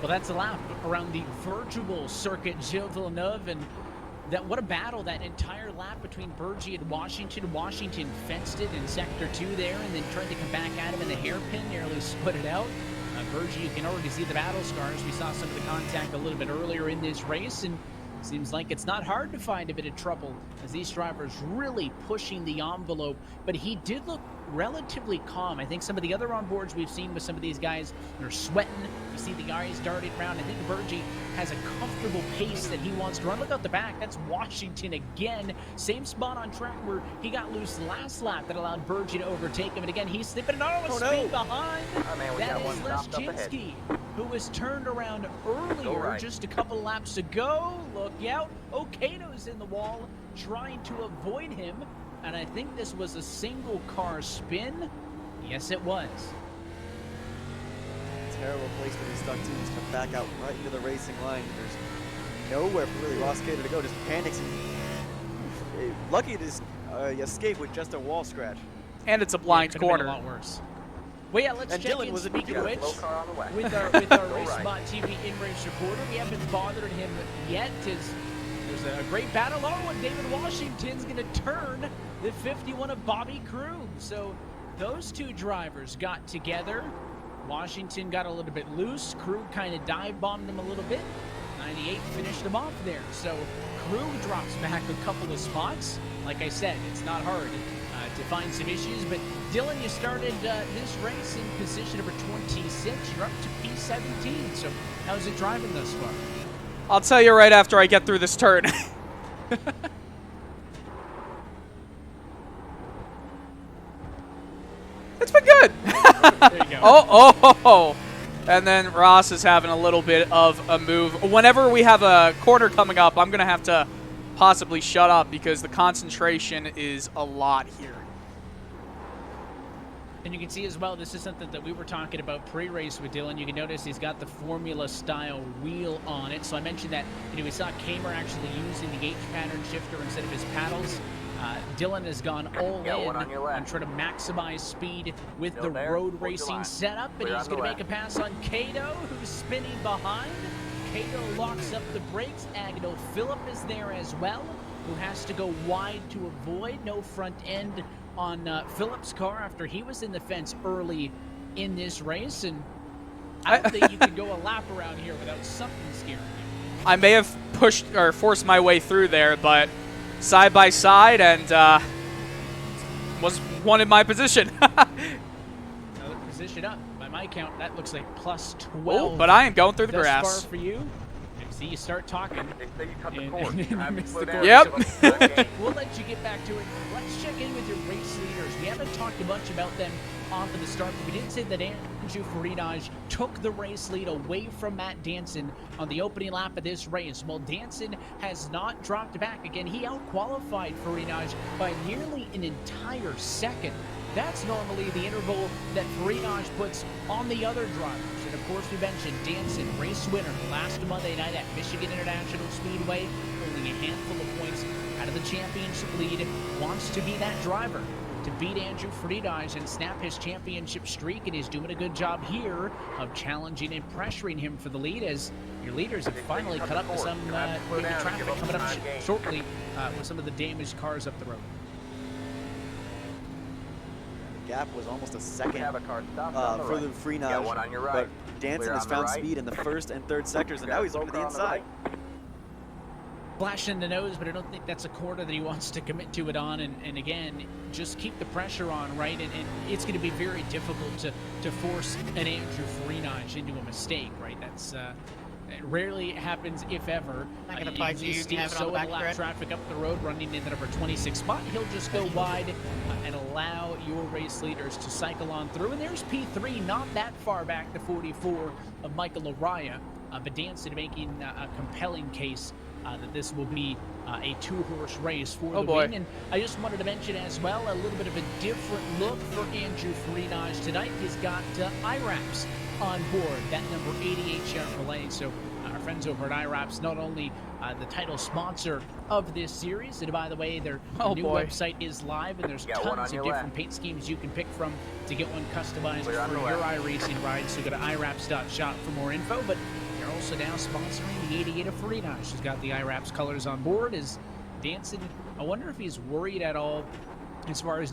Well, that's a lap around the virtual circuit Gilles Villeneuve, and what a battle that entire lap between Burgee and Washington. Washington fenced it in sector 2 there, and then tried to come back at him in the hairpin, nearly split it out. Burgee, you can already see the battle scars. We saw some of the contact a little bit earlier in this race, and seems like it's not hard to find a bit of trouble as these drivers really pushing the envelope. But he did look relatively calm. I think some of the other onboards we've seen with some of these guys, they're sweating. You see the eyes darting around. I think Burgee has a comfortable pace that he wants to run. Look out the back. That's Washington again. Same spot on track where he got loose last lap that allowed Burgee to overtake him. And again, he's slipping speed behind. Oh, man, we that got is one stopped up ahead. Leschinski, who was turned around earlier just a couple laps ago. Look out. Okato's in the wall trying to avoid him. And I think this was a single car spin. Yes, it was. Terrible place to be stuck to, just to back out right into the racing line. There's nowhere for really Ross Cato to go, just panics. And, lucky to escape with just a wall scratch. And it's a blind corner. A lot worse. Well, yeah, let's and check Dylan in, was speaking of which, with our Go Race right. Spot TV in-race reporter. We haven't bothered him yet. There's a great battle. Oh, and David Washington's going to turn the 51 of Bobby Krug. So those two drivers got together. Washington got a little bit loose. Krug kind of dive-bombed him a little bit. 98 finished him off there. So Krug drops back a couple of spots. Like I said, it's not hard to find some issues. But Dylan, you started this race in position number 26. You're up to P17. So how's it driving thus far? I'll tell you right after I get through this turn. It's been good. There you go. Oh. And then Ross is having a little bit of a move. Whenever we have a corner coming up, I'm going to have to possibly shut up because the concentration is a lot here. And you can see as well, this is something that we were talking about pre-race with Dylan. You can notice he's got the Formula-style wheel on it. So I mentioned that, we saw Kamer actually using the H-pattern shifter instead of his paddles. Dylan has gone all in on trying to maximize speed with the road racing setup. And he's going to make a pass on Cato, who's spinning behind. Cato locks up the brakes. Agno Phillip is there as well, who has to go wide to avoid. No front end on Phillip's car after he was in the fence early in this race. And I don't think you could go a lap around here without something scaring you. I may have pushed or forced my way through there, but side by side and was one in my position. Another position up. By my count, that looks like plus 12. Oh, but I am going through the thus grass. far for you. See, you start talking. They say you cut the And- cord. and You you have to miss slow the down cord. and Yep. give up the time gain. We'll let you get back to it. Let's check in with your race leaders. We haven't talked much about them off of the start, but we did say that Andrew Farinaj took the race lead away from Matt Danson on the opening lap of this race. Well, Danson has not dropped back. Again, he out-qualified Farinaj by nearly an entire second. That's normally the interval that Farinaj puts on the other drivers. And of course, we mentioned Danson, race winner last Monday night at Michigan International Speedway, holding a handful of points out of the championship lead, wants to be that driver to beat Andrew Farinaj and snap his championship streak, and he's doing a good job here of challenging and pressuring him for the lead as your leaders have finally cut up to some maybe traffic coming up shortly with some of the damaged cars up the road. The gap was almost a We second have a car stopped on the for right. the You got Freenage, one on your but right. Danson Clear has on the found right. speed in the first and third sectors, and now he's looking to the inside. Flash in the nose, but I don't think that's a corner that he wants to commit to it on. And again, just keep the pressure on, right? And it's going to be very difficult to force an Andrew Farinaj into a mistake, right? That's it rarely happens, if ever. Not gonna fight you. You can have it on the back stretch. Traffic up the road, running in the number 26 spot. He'll just go wide and allow your race leaders to cycle on through. And there's P3, not that far back, the 44 of Michael Araya. But Danson making a compelling case that this will be a two-horse race for the win. And I just wanted to mention as well a little bit of a different look for Andrew Farinaj tonight. He's got iWRAPS on board, that number 88 Chevrolet. So our friends over at iWRAPS, not only the title sponsor of this series, and by the way, their new website is live, and there's tons of different paint schemes you can pick from to get one customized for your iRacing ride. So go to iWRAPS.shop for more info. But They're also now sponsoring the 88 of Freenage. She's got the iWRAPS colors on board. Is Danson, I wonder if he's worried at all as far as,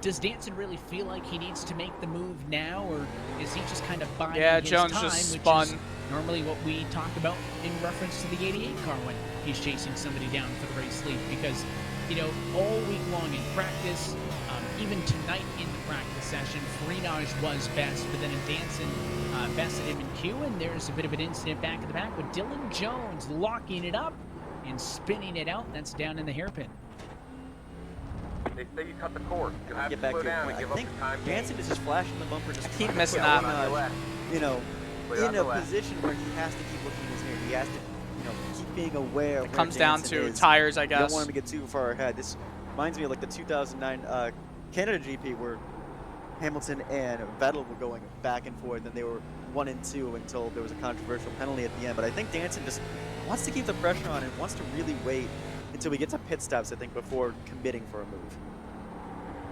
does Danson really feel like he needs to make the move now, or is he just kind of buying his Jones time, just which spun. is normally what we talk about in reference to the 88 car when he's chasing somebody down for the race lead? Because, all week long in practice, even tonight in the practice session, Freenage was best, but then Danson bested him in Q, and there's a bit of an incident back at the back with Dylan Jones locking it up and spinning it out. That's down in the hairpin. They say you cut the cord. You have Get to back slow to your down point. and give I up think the time Danson gained. is just flashing the bumper, just I keep trying to missing put that. Freenage, in a position where he has to keep looking in his mirror. He has to, keep being aware. It comes down to is. tires, I You guess. don't want him to get too far ahead. This reminds me of like the 2009 Canada GP where Hamilton and Vettel were going back and forth, and they were 1 and 2 until there was a controversial penalty at the end. But I think Danson just wants to keep the pressure on and wants to really wait until we get to pit stops, I think, before committing for a move.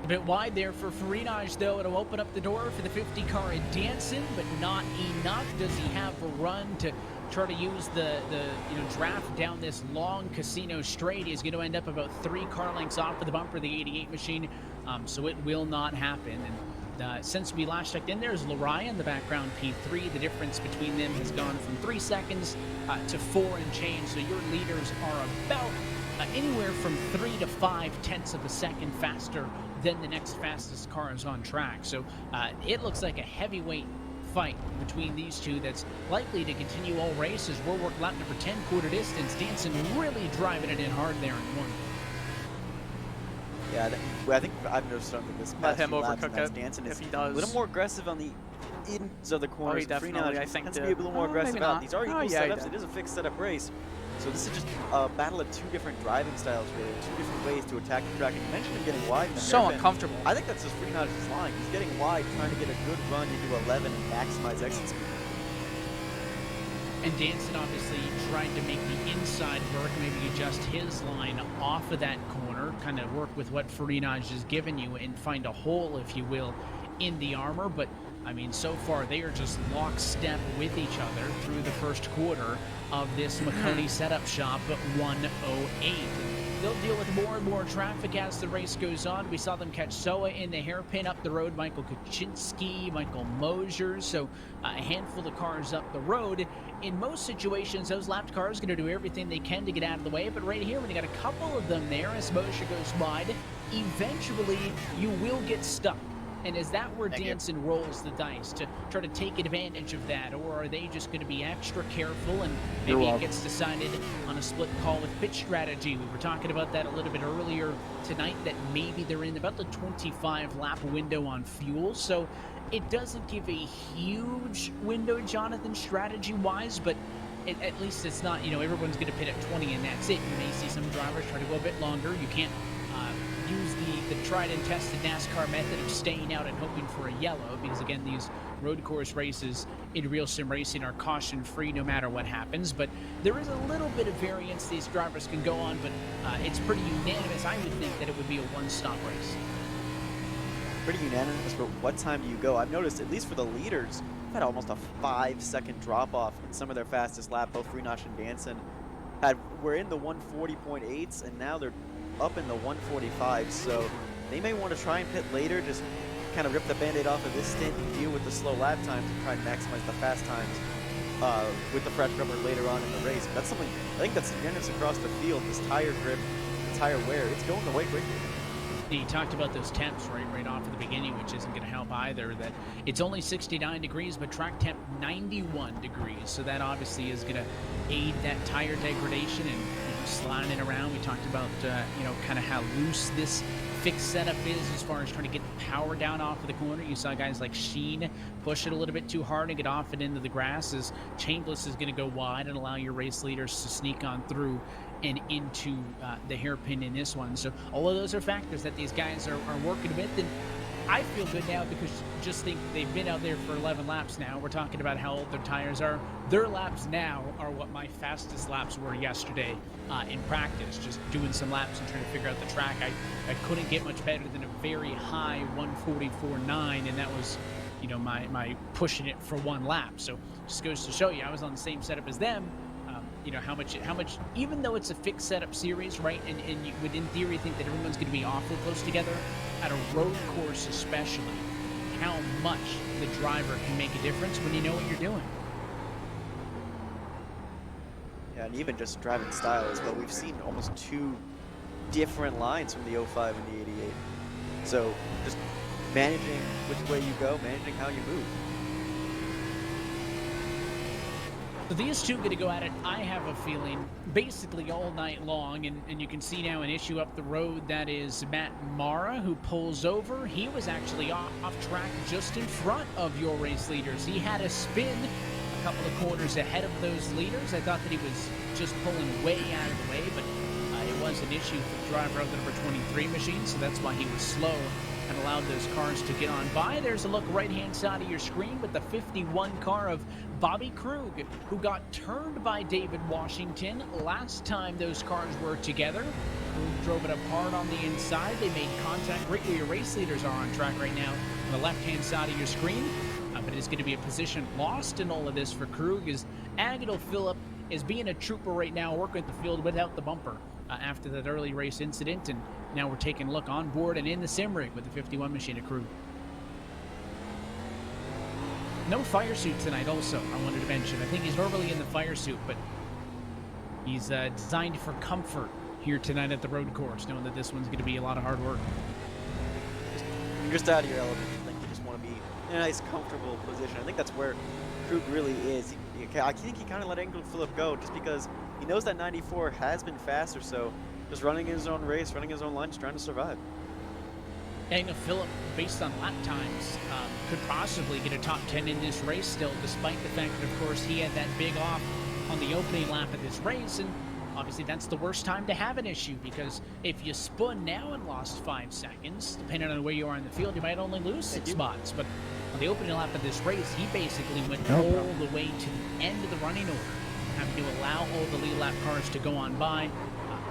A bit wide there for Freenage, though. It'll open up the door for the 50 car in Danson, but not enough. Does he have a run to try to use the draft down this long casino straight? He's going to end up about 3 car lengths off of the bumper of the 88 machine, so it will not happen. And since we last checked in, there's Lariah in the background, P3. The difference between them has gone from 3 seconds to 4 and change, so your leaders are about anywhere from 3 to 5 tenths of a second faster than the next fastest cars on track. So it looks like a heavyweight fight between these two that's likely to continue all races. We're working lap number 10, quarter distance. Danson really driving it in hard there in 1. Yeah, I think I've noticed something this Let past him few laps, overcook and that's it Danson if is he does. a little more aggressive on the ends of the corners. he definitely, Freenage I think, tends to be did. a little more Oh, aggressive maybe out. not. These are equal Yeah, he setups. did. It is a fixed setup race. So this is just a battle of 2 different driving styles, really, 2 different ways to attack the track. And you mentioned him getting wide in the So hairpin. uncomfortable. I think that's just Freenage's line. He's getting wide, trying to get a good run into 11 and maximize exit speed. And Danson obviously trying to make the inside work, maybe adjust his line off of that corner, kind of work with what Freenage has given you and find a hole, if you will, in the armor. But I mean, so far they are just lockstep with each other through the first quarter of this McConey setup shop at 1:08. They'll deal with more and more traffic as the race goes on. We saw them catch Soa in the hairpin up the road, Michael Kuczynski, Michael Mosier, so a handful of cars up the road. In most situations, those lapped cars are going to do everything they can to get out of the way, but right here, when you got a couple of them there, as Mosier goes wide, eventually you will get stuck. And is that where Danson rolls the dice to try to take advantage of that? Or are they just going to be extra careful and maybe it gets decided on a split call with pitch strategy? We were talking about that a little bit earlier tonight, that maybe they're in about the 25 lap window on fuel. So it doesn't give a huge window, Jonathan, strategy-wise, but at least it's not, everyone's going to pit at 20 and that's it. You may see some drivers try to go a bit longer. You can't use the tried and tested NASCAR method of staying out and hoping for a yellow, because again, these road course races in real sim racing are caution free no matter what happens. But there is a little bit of variance these drivers can go on, but it's pretty unanimous. I would think that it would be a one-stop race. Pretty unanimous, but what time do you go? I've noticed, at least for the leaders, they've had almost a 5-second drop-off in some of their fastest lap. Both Freenage and Danson were in the 140.8s, and now they're up in the 145, so they may want to try and pit later, just kind of rip the band-aid off of this stint and deal with the slow lap times and try and maximize the fast times with the fresh rubber later on in the race. But that's something, I think that's unanimous across the field, this tire grip, the tire wear, it's going away quickly. He talked about those temps right off at the beginning, which isn't going to help either. That it's only 69 degrees, but track temp 91 degrees. So that obviously is going to aid that tire degradation and sliding around. We talked about kind of how loose this fixed setup is as far as trying to get the power down off of the corner. You saw guys like Sheen push it a little bit too hard and get off it into the grass, as Chambliss is going to go wide and allow your race leaders to sneak on through and into the hairpin in this one. So all of those are factors that these guys are working with, and I feel good now because just think they've been out there for 11 laps now. We're talking about how old their tires are. Their laps now are what my fastest laps were yesterday in practice, just doing some laps and trying to figure out the track. I couldn't get much better than a very high 144.9, and that was you know, my pushing it for one lap. So just goes to show you, I was on the same setup as them. You know, how much, even though it's a fixed setup series, right, and you would in theory think that everyone's going to be awfully close together, at a road course especially, how much the driver can make a difference when you know what you're doing. Yeah, and even just driving style as well. We've seen almost 2 different lines from the 05 and the 88. So just managing which way you go, managing how you move. So these two going to go at it, I have a feeling, basically all night long. And you can see now an issue up the road. That is Matt Mara, who pulls over. He was actually off track just in front of your race leaders. He had a spin a couple of corners ahead of those leaders. I thought that he was just pulling way out of the way, but it was an issue for the driver of the number 23 machine, so that's why he was slow and allowed those cars to get on by. There's a look right-hand side of your screen with the 51 car of Bobby Krug, who got turned by David Washington last time those cars were together. Krug drove it apart on the inside. They made contact right where your race leaders are on track right now on the left-hand side of your screen. But it's going to be a position lost in all of this for Krug, as Agadil Phillip is being a trooper right now, working at the field without the bumper after that early race incident. And now we're taking a look on board and in the sim rig with the 51 machine of Krug. No fire suit tonight also, I wanted to mention. I think he's normally in the fire suit, but he's designed for comfort here tonight at the road course, knowing that this one's going to be a lot of hard work. You're just out of your element. Like, you just want to be in a nice, comfortable position. I think that's where Krug really is. I think he kind of let Agadil Phillip go just because he knows that 94 has been faster, so just running his own race, running his own line, just trying to survive. Agadil Phillip, based on lap times, could possibly get a top 10 in this race still, despite the fact that, of course, he had that big off on the opening lap of this race. And obviously that's the worst time to have an issue, because if you spun now and lost 5 seconds, depending on where you are in the field, you might only lose 6 spots. But on the opening lap of this race, he basically went all the way to the end of the running order, having to allow all the lead lap cars to go on by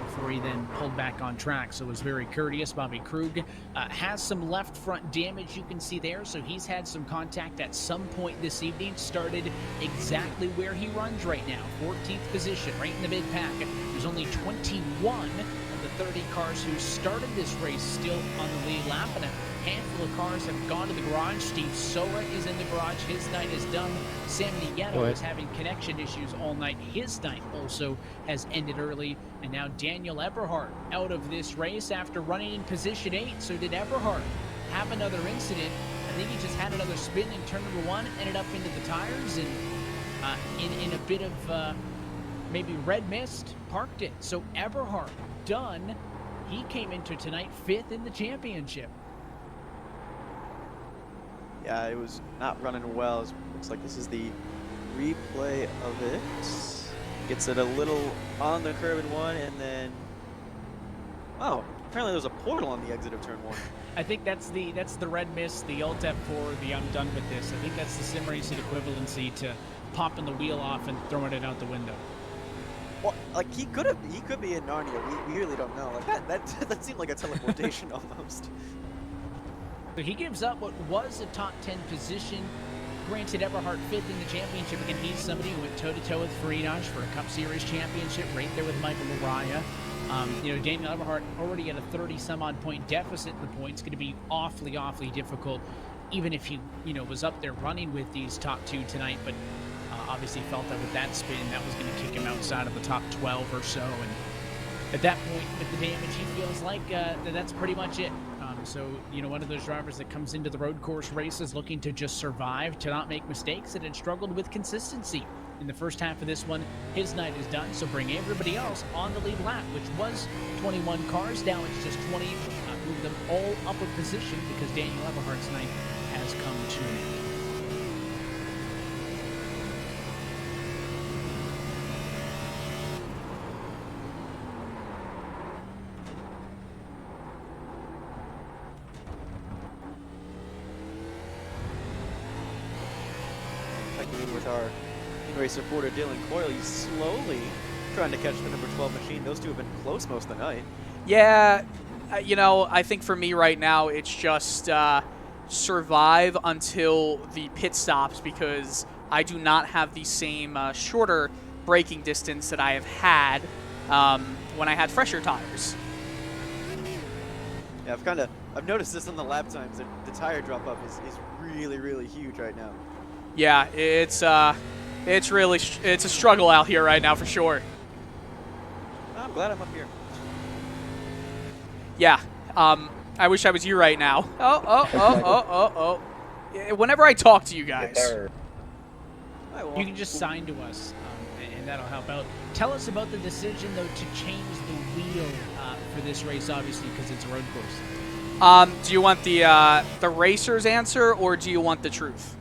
before he then pulled back on track. So it was very courteous. Bobby Krug has some left front damage, you can see there, so he's had some contact at some point this evening. Started exactly where he runs right now, 14th position, right in the mid pack. There's only 21 of the 30 cars who started this race still on the lead lap, and a handful of cars have gone to the garage. Steve Soa is in the garage. His night is done. Sam Nieto is having connection issues all night. His night also has ended early. And now Daniel Eberhardt out of this race after running in position 8. So did Eberhardt have another incident? I think he just had another spin in turn number 1, ended up into the tires, and in a bit of maybe red mist, parked it. So Eberhardt done. He came into tonight 5th in the championship. Yeah, it was not running well. Looks like this is the replay of it. Gets it a little on the curb in 1, and then... Oh, apparently there's a portal on the exit of turn 1. I think that's the red mist, the Alt F4, the I'm done with this. I think that's the sim racing equivalency to popping the wheel off and throwing it out the window. Well, like he could be in Narnia. We really don't know. Like that seemed like a teleportation almost. So he gives up what was a top 10 position. Granted, Eberhardt 5th in the championship. Again, he's somebody who went toe-to-toe with Farinaj for a Cup Series championship, right there with Michael Mariah. You know, Daniel Eberhardt already at a 30-some-odd point deficit in the points. Going to be awfully, awfully difficult, even if he, you know, was up there running with these top 2 tonight. But obviously felt that with that spin, that was going to kick him outside of the top 12 or so. And at that point, with the damage, he feels like that's pretty much it. So, you know, one of those drivers that comes into the road course races looking to just survive, to not make mistakes, and had struggled with consistency in the first half of this one. His night is done, so bring everybody else on the lead lap, which was 21 cars. Now it's just 20. Move them all up a position because Daniel Eberhardt's night has come to an end. With our race reporter Dylan Coyle, he's slowly trying to catch the number 12 machine. Those two have been close most of the night. Yeah, you know, I think for me right now, it's just survive until the pit stops because I do not have the same shorter braking distance that I have had when I had fresher tires. Yeah, I've noticed this on the lap times that the tire drop up is really, really huge right now. Yeah, it's really it's a struggle out here right now for sure. I'm glad I'm up here. Yeah, I wish I was you right now. Oh. Whenever I talk to you guys. You can just sign to us, and that'll help out. Tell us about the decision, though, to change the wheel for this race, obviously, because it's a road course. Do you want the racer's answer, or do you want the truth?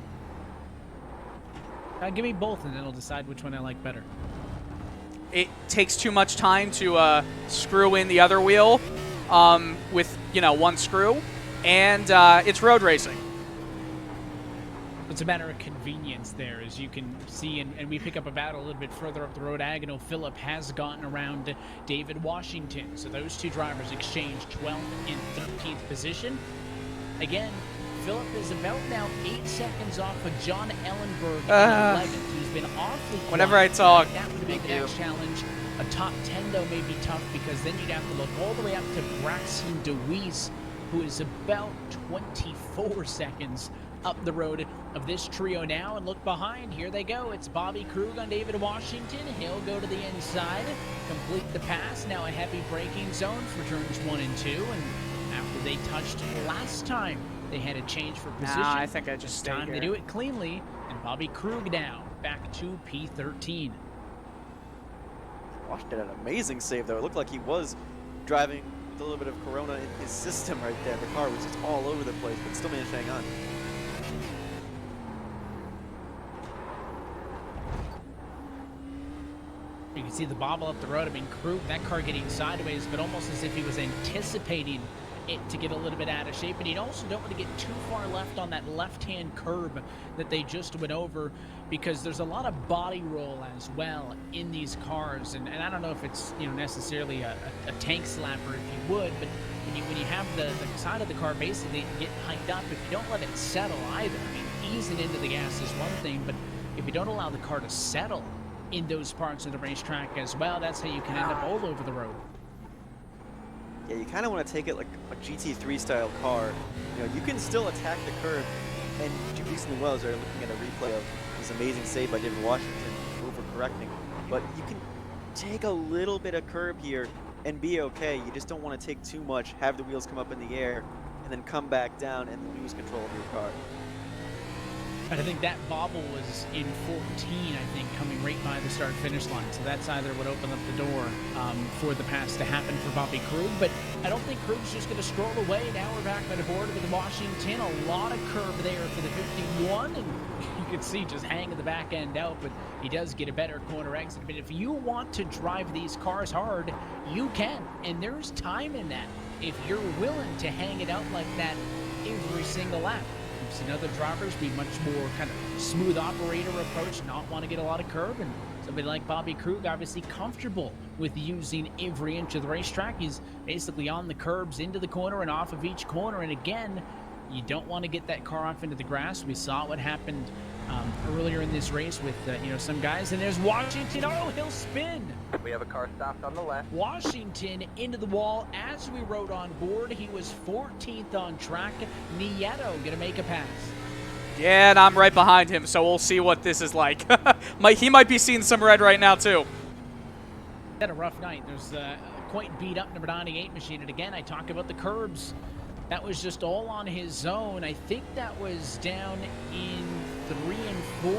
Give me both, and then I'll decide which one I like better. It takes too much time to screw in the other wheel with, one screw, and it's road racing. It's a matter of convenience there, as you can see, and we pick up a battle a little bit further up the road. Agonal Phillip has gotten around David Washington, so those two drivers exchange 12th and 13th position. Again, Phillip is about now 8 seconds off of John Ellenberg in 11th. He's been awfully quiet. Whenever I talk, that would be the next challenge. A top 10, though, may be tough because then you'd have to look all the way up to Braxton DeWeese, who is about 24 seconds up the road of this trio now. And look behind, here they go. It's Bobby Krug on David Washington. He'll go to the inside, complete the pass. Now a heavy braking zone for turns 1 and 2. And after they touched last time, they had a change for position. Nah, I think I just this time they do it cleanly, and Bobby Krug now back to P13. Wash did an amazing save, though. It looked like he was driving with a little bit of Corona in his system right there. The car was just all over the place, but still managed to hang on. You can see the bobble up the road. I mean, Krug, that car getting sideways, but almost as if he was anticipating it to get a little bit out of shape. And you also don't want to get too far left on that left-hand curb that they just went over, because there's a lot of body roll as well in these cars. And I don't know if it's necessarily a tank slapper, if you would, but when you have the side of the car basically get hiked up, if you don't let it settle either, I mean, easing into the gas is one thing, but if you don't allow the car to settle in those parts of the racetrack as well, that's how you can end up all over the road. Yeah, you kind of want to take it like a GT3 style car. You can still attack the curb and do reasonably well. As they're looking at a replay of this amazing save by David Washington, overcorrecting. But you can take a little bit of curb here and be okay. You just don't want to take too much, have the wheels come up in the air, and then come back down and lose control of your car. But I think that bobble was in 14, I think, coming right by the start-finish line. So that's either what opened up the door for the pass to happen for Bobby Krug. But I don't think Krug's just going to stroll away. Now we're back on the board with Washington. A lot of curb there for the 51. And you can see just hanging the back end out. But he does get a better corner exit. But if you want to drive these cars hard, you can. And there's time in that if you're willing to hang it out like that every single lap. We've seen other drivers be much more kind of smooth operator approach, not want to get a lot of curb, and somebody like Bobby Krug obviously comfortable with using every inch of the racetrack. He's basically on the curbs, into the corner and off of each corner, and again, you don't want to get that car off into the grass. We saw what happened earlier in this race with some guys, and there's Washington. Oh, he'll spin. We have a car stopped on the left. Washington into the wall. As we rode on board, he was 14th on track. Nieto gonna make a pass. Yeah, and I'm right behind him, so we'll see what this is like. He might be seeing some red right now, too. Had a rough night. There's quite beat up number 98 machine, and again, I talk about the curbs. That was just all on his zone. I think that was down in 3 and 4.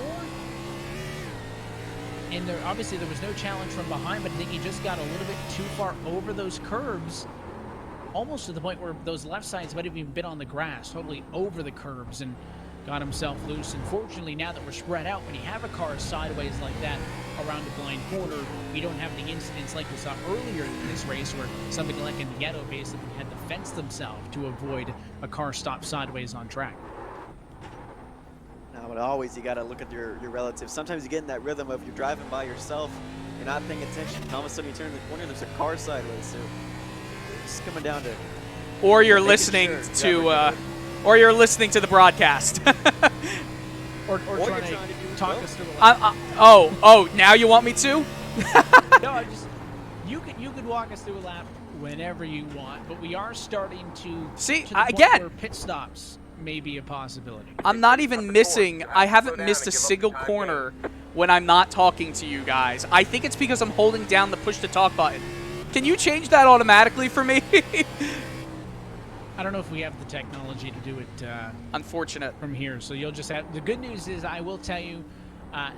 And obviously there was no challenge from behind, but I think he just got a little bit too far over those curbs, almost to the point where those left sides might have even been on the grass, totally over the curbs, and got himself loose. And fortunately, now that we're spread out, when you have a car sideways like that around a blind corner, you don't have the incidents like we saw earlier in this race where somebody like a Nieto basically had to fence themselves to avoid a car stop sideways on track. No, but always you got to look at your relatives. Sometimes you get in that rhythm of you're driving by yourself, you're not paying attention, and all of a sudden you turn the corner, there's a car sideways. So it's coming down to... Or you're listening to... or you're listening to the broadcast. Or Or trying you're to trying to do talk both. us through a lap. Oh, now you want me to? No, I just you could walk us through a lap whenever you want, but we are starting to See, to the point again. where pit stops may be a possibility. I'm not even missing. I haven't missed a single corner when I'm not talking to you guys. I think it's because I'm holding down the push to talk button. Can you change that automatically for me? I don't know if we have the technology to do it Unfortunate. from here, so you'll just have. The good news is I will tell you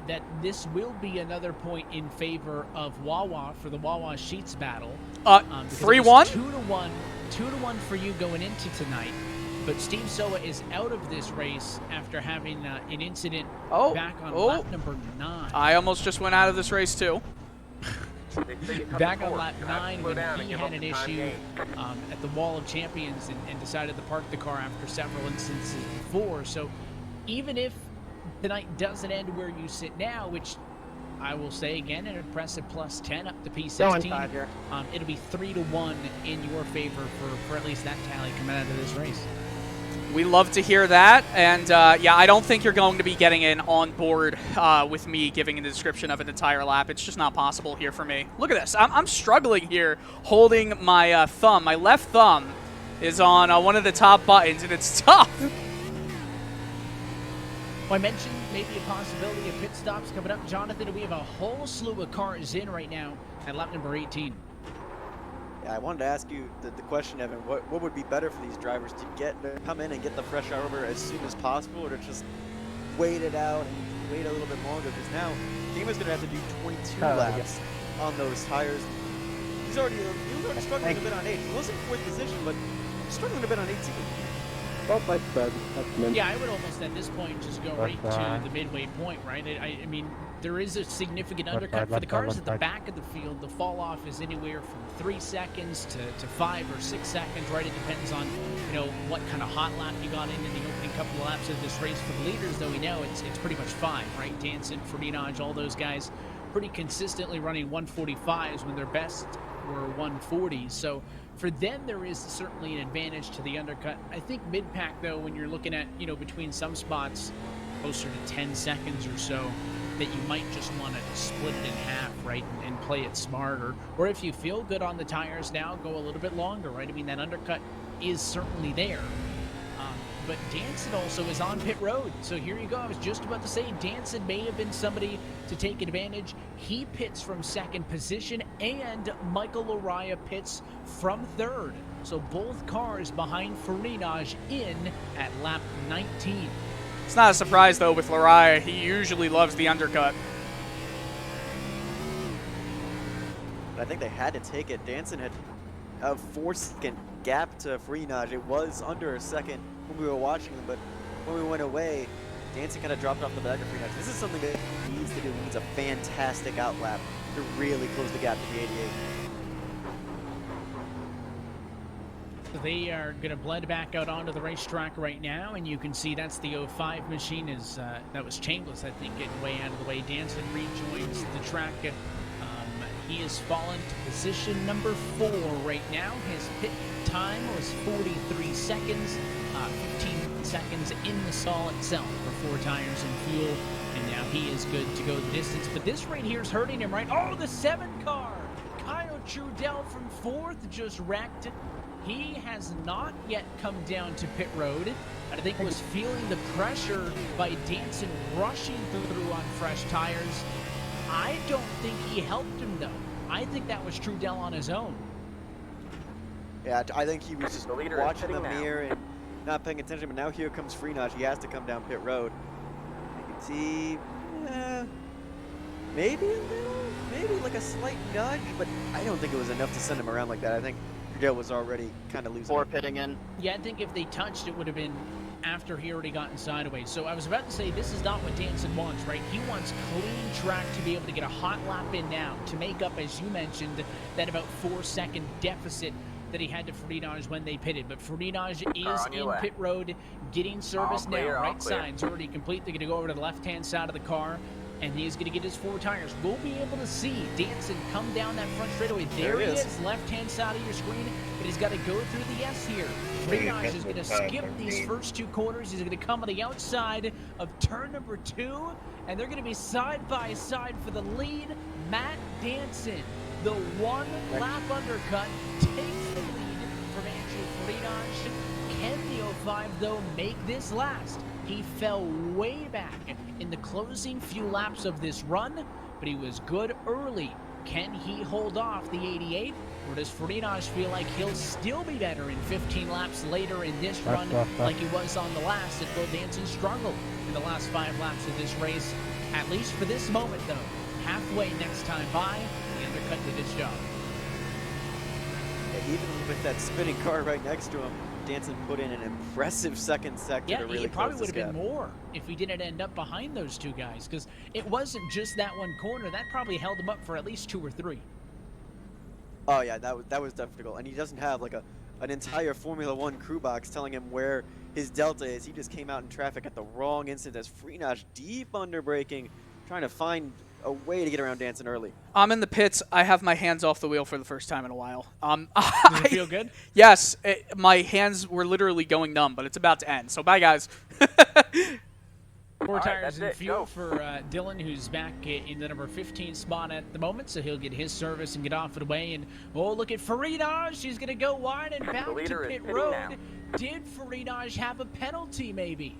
that this will be another point in favor of Wawa for the Wawa Sheets battle. 3-1? 2-1, 2-1 for you going into tonight. But Steve Soa is out of this race after having an incident back on lap number 9. I almost just went out of this race too. Back on lap 9 when he had an issue at the Wall of Champions and decided to park the car after several instances before. So even if tonight doesn't end where you sit now, which I will say again, an impressive plus 10 up to P16, it'll be 3-1 in your favor for at least that tally coming out of this race. We love to hear that, and yeah, I don't think you're going to be getting in on board with me giving a description of an entire lap. It's just not possible here for me. Look at this. I'm struggling here holding my thumb. My left thumb is on one of the top buttons, and it's tough. Well, I mentioned maybe a possibility of pit stops coming up. Jonathan, we have a whole slew of cars in right now at lap number 18. Yeah, I wanted to ask you the question, Evan. What would be better for these drivers to come in and get the fresh rubber as soon as possible, or to just wait it out and wait a little bit longer? Because now Kima's going to have to do 22 laps on those tires. He was already struggling a bit on 8. He wasn't in 4th position, but struggling a bit on 18. Well, like I said, Yeah, I would almost at this point just go right to the midway point, right? I mean, there is a significant undercut for the cars at the back of the field. The fall off is anywhere from 3 seconds to 5 or 6 seconds, right? It depends on, what kind of hot lap you got in the opening couple of laps of this race. For the leaders, though, we know it's pretty much 5, right? Danson, Ferdinand, all those guys pretty consistently running 145s when their best were 140s. So for them, there is certainly an advantage to the undercut. I think mid-pack, though, when you're looking at, between some spots closer to 10 seconds or so, that you might just want to split it in half, right, and play it smarter. Or if you feel good on the tires now, go a little bit longer, right? I mean, that undercut is certainly there. But Danson also is on pit road. So here you go. I was just about to say Danson may have been somebody to take advantage. He pits from 2nd position, and Michael Lariah pits from 3rd. So both cars behind Farinaj in at lap 19. It's not a surprise, though, with Lariah. He usually loves the undercut. But I think they had to take it. Danson had a 4-second gap to Farinaj. It was under a second when we were watching them, but when we went away, Danson kind of dropped off the back of Farinaj. This is something that he needs to do. He needs a fantastic outlap to really close the gap to the 88. They are going to blend back out onto the racetrack right now, and you can see that's the 05 machine. That was Chambliss, I think, getting way out of the way. Danson rejoins the track. He has fallen to position number 4 right now. His pit time was 43 seconds, 15 seconds in the stall itself for 4 tires and fuel, and now he is good to go the distance. But this right here is hurting him, right? Oh, the 7 car! Kyle Trudell from 4th just wrecked. He has not yet come down to pit road. I think was feeling the pressure by Danson rushing through on fresh tires. I don't think he helped him, though. I think that was Trudell on his own. Yeah, I think he was just watching the mirror and not paying attention, but now here comes Farinaj. He has to come down pit road. You can see, maybe a little, maybe like a slight nudge, but I don't think it was enough to send him around like that. I think Trudell was already kind of losing. Pitting in. Yeah, I think if they touched, it would have been after he already gotten sideways. So I was about to say, this is not what Danson wants, right? He wants clean track to be able to get a hot lap in now to make up, as you mentioned, that about 4-second deficit that he had to Farinaj when they pitted. But Farinaj is in pit road, getting service now. Right side's already complete. They're going to go over to the left-hand side of the car. and he's going to get his 4 tires. We'll be able to see Danson come down that front straightaway. There he is, left-hand side of your screen, but he's got to go through the S here. Freenage is going to skip these first 2 corners. He's going to come on the outside of turn number 2, and they're going to be side by side for the lead. Matt Danson, the 1 lap undercut, takes the lead from Andrew Freenage. Can the 05, though, make this last? He fell way back in the closing few laps of this run, but he was good early. Can he hold off the 88, or does Freenage feel like he'll still be better in 15 laps later in this run like he was on the last? And Will Danson struggled in the last 5 laps of this race, at least for this moment, though. Halfway next time by, the undercut did its job. Even with that spinning car right next to him, Danson put in an impressive second sector to really it probably close would this have been gap. more if he didn't end up behind those 2 guys, because it wasn't just that 1 corner. That probably held him up for at least 2 or 3. Oh yeah, that was definitely, and he doesn't have like an entire Formula 1 crew box telling him where his delta is. He just came out in traffic at the wrong instant as Freenage deep under braking, trying to find a way to get around Danson early. I'm in the pits. I have my hands off the wheel for the first time in a while. Does it feel good? Yes, my hands were literally going numb, but it's about to end. So bye, guys. 4 tires in fuel for Dylan, who's back in the number 15 spot at the moment, so he'll get his service and get off of the way. And oh, look at Freenage. She's going to go wide and back to pit road. Now. Did Freenage have a penalty, maybe?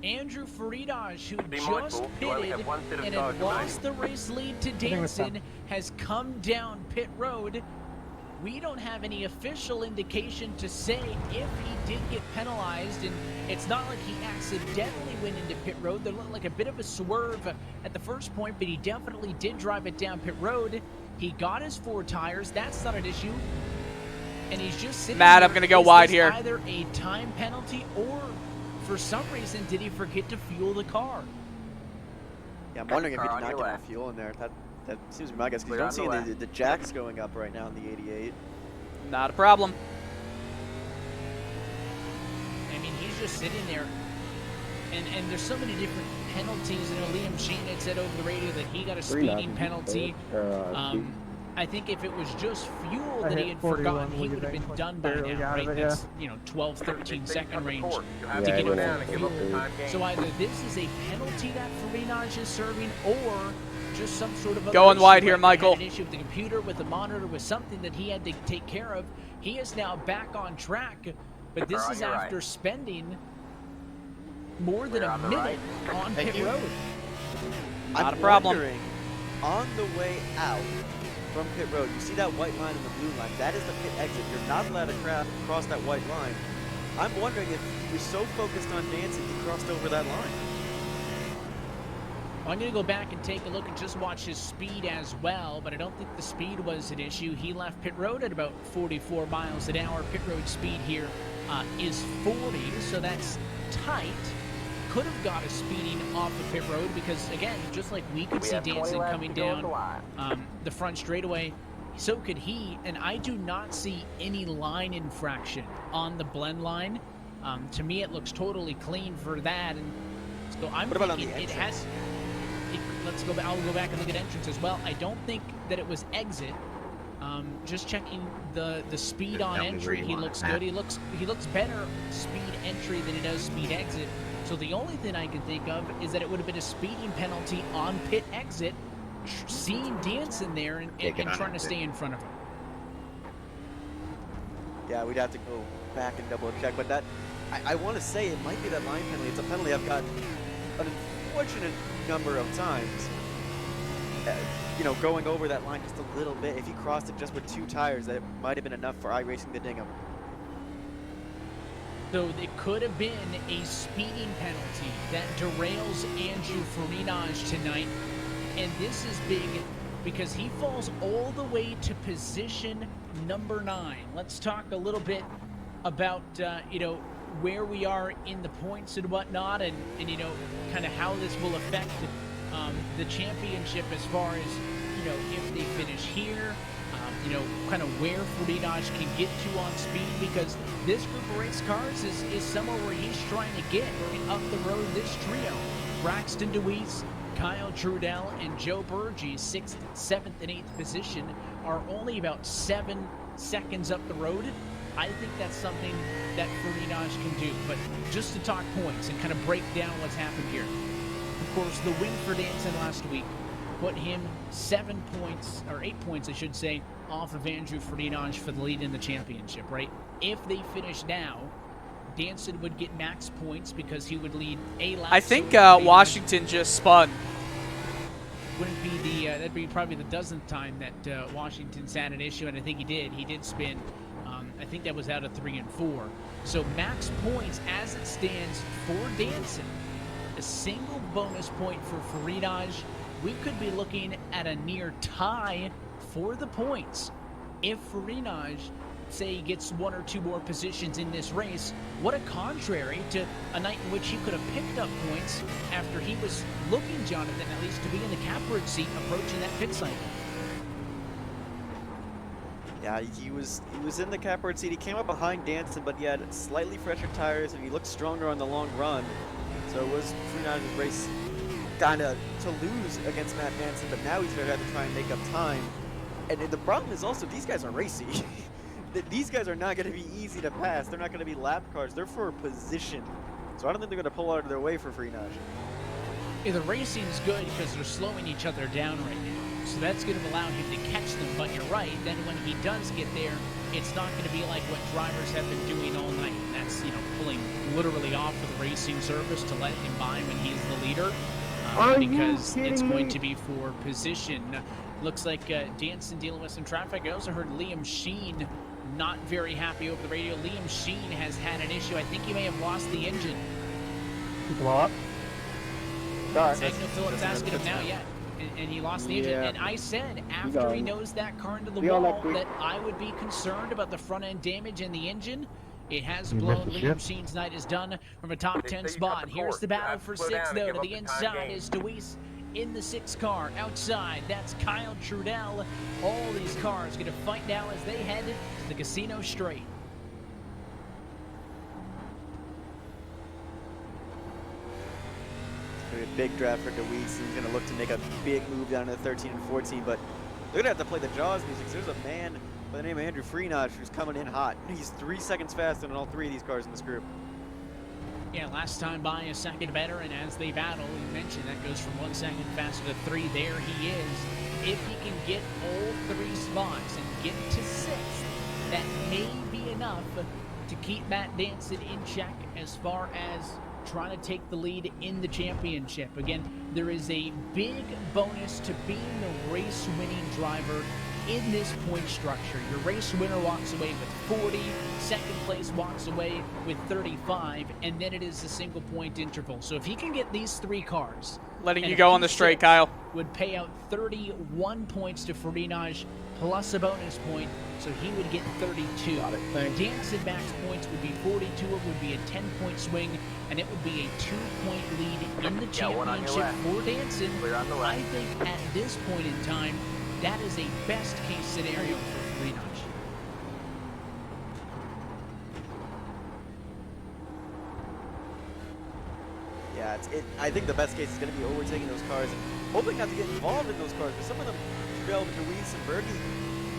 Andrew Freenage, who just pitted and had lost the race lead to Danson, has come down pit road. We don't have any official indication to say if he did get penalized, and it's not like he accidentally went into pit road. There looked like a bit of a swerve at the first point, but he definitely did drive it down pit road. He got his 4 tires. That's not an issue. And he's just sitting Matt, there. I'm going to go wide here. Either a time penalty or, for some reason, did he forget to fuel the car? Yeah, I'm wondering if he did not get enough fuel in there. That seems to be my guess, because you don't see the jacks going up right now in the 88. Not a problem. I mean, he's just sitting there. And there's so many different penalties. You know, Liam Sheen had said over the radio that he got a speeding penalty. I think if it was just fuel that he had forgotten, he would have been done by now, right? That's, 12, 13 second range to get him full fuel. So either this is a penalty that Freenage is serving, or just some sort of going wide here, Michael. An issue with the computer, with the monitor, with something that he had to take care of. He is now back on track, but this is after spending more than a minute on pit road. Not a problem. Wondering, on the way out from pit road, you see that white line and the blue line. That is the pit exit. You're not allowed to cross that white line. I'm wondering if you're so focused on Danson, he crossed over that line. I'm going to go back and take a look and just watch his speed as well, but I don't think the speed was an issue. He left pit road at about 44 miles an hour. Pit road speed here is 40, so that's tight. Could have got a speeding off the pit road because, again, just like we could see Danson coming down the front straightaway, so could he. And I do not see any line infraction on the blend line. To me, it looks totally clean for that. And so I'm thinking it has. Let's go back. I'll go back and look at entrance as well. I don't think that it was exit. Just checking the speed on entry, he looks good. He looks better speed entry than he does speed exit. So the only thing I can think of is that it would have been a speeding penalty on pit exit, seeing Danson there and trying to stay in front of him. Yeah, we'd have to go back and double check, but that I want to say it might be that line penalty. It's a penalty I've got an unfortunate number of times. Going over that line just a little bit. If he crossed it just with 2 tires, that might have been enough for iRacing the Dingham. So it could have been a speeding penalty that derails Andrew Freenage tonight. And this is big because he falls all the way to position number 9. Let's talk a little bit about, where we are in the points and whatnot, and kind of how this will affect the championship as far as, if they finish here, you know, kind of where Frenage can get to on speed, because this group of race cars is somewhere where he's trying to get up the road. This trio, Braxton Deweese, Kyle Trudell, and Joe Burgee, 6th, 7th, and 8th position, are only about 7 seconds up the road. I think that's something that Frenage can do. But just to talk points and kind of break down what's happened here. Of course, the win for Danson last week put him 7 points, or 8 points, I should say, off of Andrew Frenage for the lead in the championship, right? If they finish now, Danson would get max points because he would lead a lap. I think Washington just spun. Wouldn't be the that'd be probably the dozenth time that Washington's had an issue, and I think he did spin. I think that was out of 3 and 4. So max points as it stands for Danson, a single bonus point for Frenage. We could be looking at a near tie for the points if Frenage, say, gets 1 or 2 more positions in this race. What a contrary to a night in which he could have picked up points after he was looking, Jonathan, at least to be in the catbird seat approaching that pit cycle. Yeah, he was in the catbird seat. He came up behind Danson, but he had slightly fresher tires and he looked stronger on the long run. So it was Frenage's race kind of to lose against Matt Danson, but now he's going to have to try and make up time. And the problem is also these guys are racy. These guys are not going to be easy to pass. They're not going to be lap cars. They're for position. So I don't think they're going to pull out of their way for Frenage. Yeah, the racing's good because they're slowing each other down right now. So that's going to allow him to catch them. But you're right, then when he does get there, it's not going to be like what drivers have been doing all night. That's, you know, pulling literally off of the racing surface to let him by when he's the leader. Because it's going to be for position. Looks like Danson dealing with some traffic. I also heard Liam Sheen not very happy over the radio. Liam Sheen has had an issue. I think he may have lost the engine. Blow up? Signal Phillips asking him now, and he lost the engine. And I said after he knows that car into the wall that I would be concerned about the front end damage in the engine. It has blown. Liam Sheen's night is done from a top 10 spot. Here's the battle for 6th, though. To the inside is Deweese in the 6th car. Outside, that's Kyle Trudell. All these cars going to fight now as they head to the Casino Straight. A big draft for Deweese. He's going to look to make a big move down to 13 and 14, but they're going to have to play the Jaws music. There's a man by the name of Andrew Frenage who's coming in hot. He's 3 seconds faster than all 3 of these cars in this group. Yeah, last time by a second better, and as they battle, we mentioned that goes from 1 second faster to 3. There he is. If he can get all 3 spots and get to 6th, that may be enough to keep Matt Danson in check as far as trying to take the lead in the championship. Again, there is a big bonus to being the race-winning driver in this point structure. Your race winner walks away with 40, second place walks away with 35, and then it is a single point interval. So if he can get these 3 cars, letting you go on the straight, Kyle, would pay out 31 points to Frenage plus a bonus point, so he would get 32. Danson max points would be 42. It would be a 10-point swing, and it would be a 2-point lead in the championship for Danson. I think at this point in time, that is a best-case scenario for Frenage. Yeah, I think the best case is going to be overtaking those cars and hoping not to get involved in those cars. But some of them, Trudell, Deweese, and Burgee,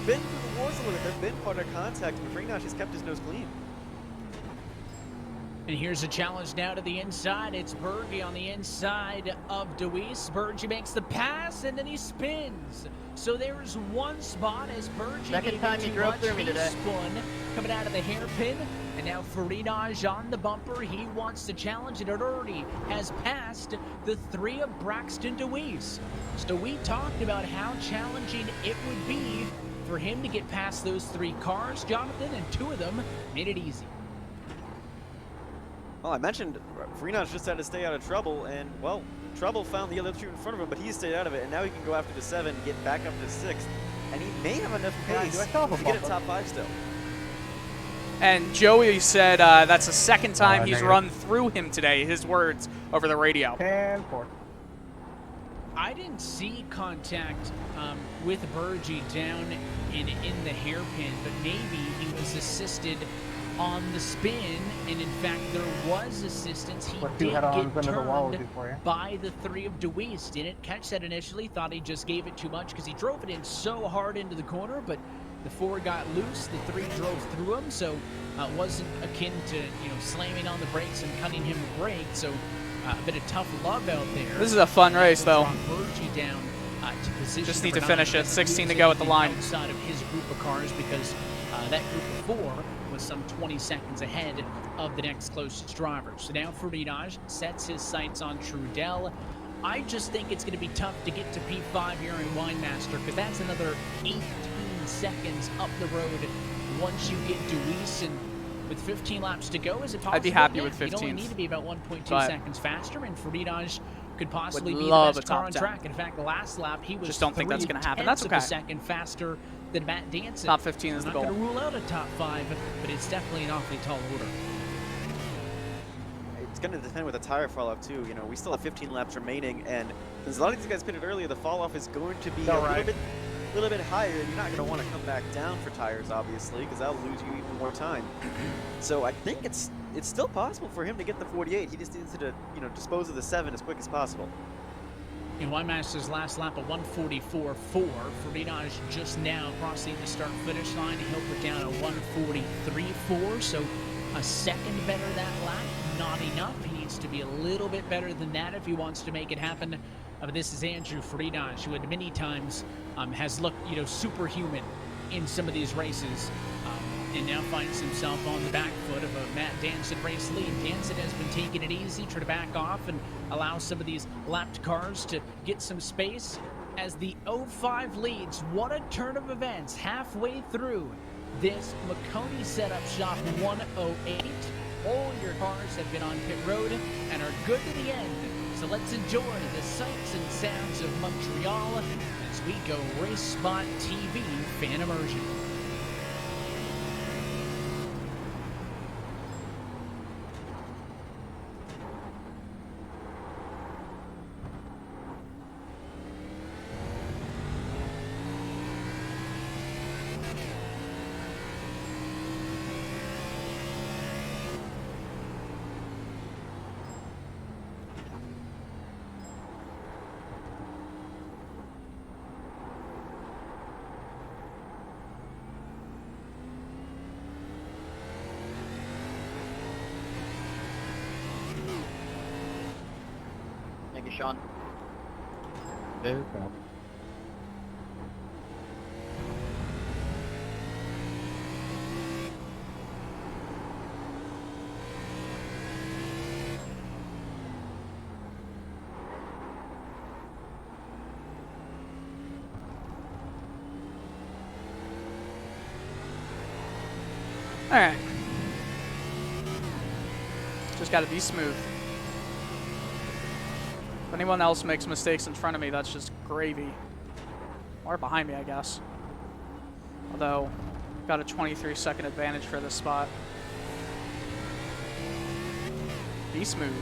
been through the wars a little bit. They've been part of contact, and Frenage has kept his nose clean. And here's a challenge now to the inside. It's Burgee on the inside of Deweese. Burgee makes the pass, and then he spins. So there's one spot as Burgee Second time you drove through me today. Spun coming out of the hairpin. And now Frenage on the bumper. He wants to challenge, and it already has passed the 3 of Braxton Deweese. So we talked about how challenging it would be for him to get past those 3 cars, Jonathan, and 2 of them made it easy. Well, I mentioned Frenage just had to stay out of trouble, and, well, trouble found the other 2 in front of him, but he stayed out of it, and now he can go after the 7, get back up to 6th, and he may have enough pace to get a top 5 still. And Joey said that's the second time he's run through him today, his words over the radio. 10-4. I didn't see contact with Burgee down in the hairpin, but maybe he was assisted on the spin, and in fact there was assistance. He With did two head-ons get into the wall turned before you. by the 3 of DeWeese. Didn't catch that initially, thought he just gave it too much because he drove it in so hard into the corner, but the 4 got loose, the 3 drove through him, so it wasn't akin to, you know, slamming on the brakes and cutting him a break, so a bit of tough love out there. This is a fun race, though. Burgee down to position Just need to number 9. finish it. Doesn't 16 to lose go at the line. outside of his group of cars because that group of 4 was some 20 seconds ahead of the next closest driver. So now Ferdinand sets his sights on Trudell. I just think it's going to be tough to get to P5 here in Winemaster because that's another 18 seconds up the road once you get DeWeese, and with 15 laps to go, is it possible? I'd be happy Yeah, with you'd 15th. only need to be about 1.2 but seconds faster, and Ferdinand could possibly be the love best a car top on 10. track. In fact, the last lap he was Just don't think that's gonna happen. That's 0.3 okay. of a second faster than Matt Danson. Top 15 is I'm the not goal. going to rule out a top 5, but it's definitely an awfully tall order. It's going to depend with the tire falloff too. You know, we still have 15 laps remaining, and since a lot of these guys pitted earlier, the falloff is going to be a little bit higher. You're not going to want to come back down for tires, obviously, because that'll lose you even more time. So I think it's still possible for him to get the 48. He just needs to, you know, dispose of the 7 as quick as possible. In Winemaster's last lap, a 1:44.4. Ferdinand just now crossing the start-finish line. He'll put down a 1:43.4, so a second better that lap. Not enough. He needs to be a little bit better than that if he wants to make it happen. But this is Andrew Ferdinand, who at many times has looked, you know, superhuman in some of these races, and now finds himself on the back foot of a Matt Danson race lead. Danson has been taking it easy, trying to back off and allow some of these lapped cars to get some space as the 05 leads. What a turn of events halfway through this McConey setup shop 108. All your cars have been on pit road and are good to the end. So let's enjoy the sights and sounds of Montreal as we go Race Spot TV fan immersion. Thank you, Sean. Okay. All right. Just got to be smooth. If anyone else makes mistakes in front of me, that's just gravy. Or behind me, I guess. Although, got a 23-second advantage for this spot. Be smooth.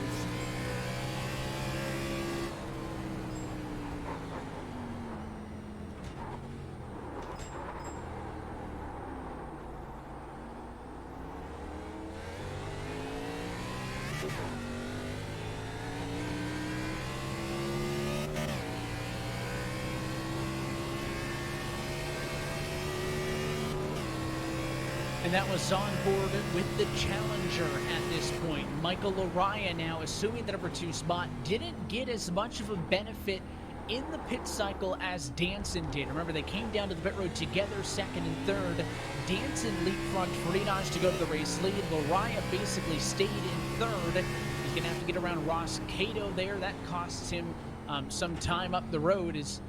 And that was on board with the challenger at this point. Michael Araya now assuming the number 2 spot. Didn't get as much of a benefit in the pit cycle as Danson did. Remember, they came down to the pit road together, second and third. Danson leapfrogged Ferdinand to go to the race lead. Araya basically stayed in third. He's going to have to get around Ross Cato there. That costs him some time up the road as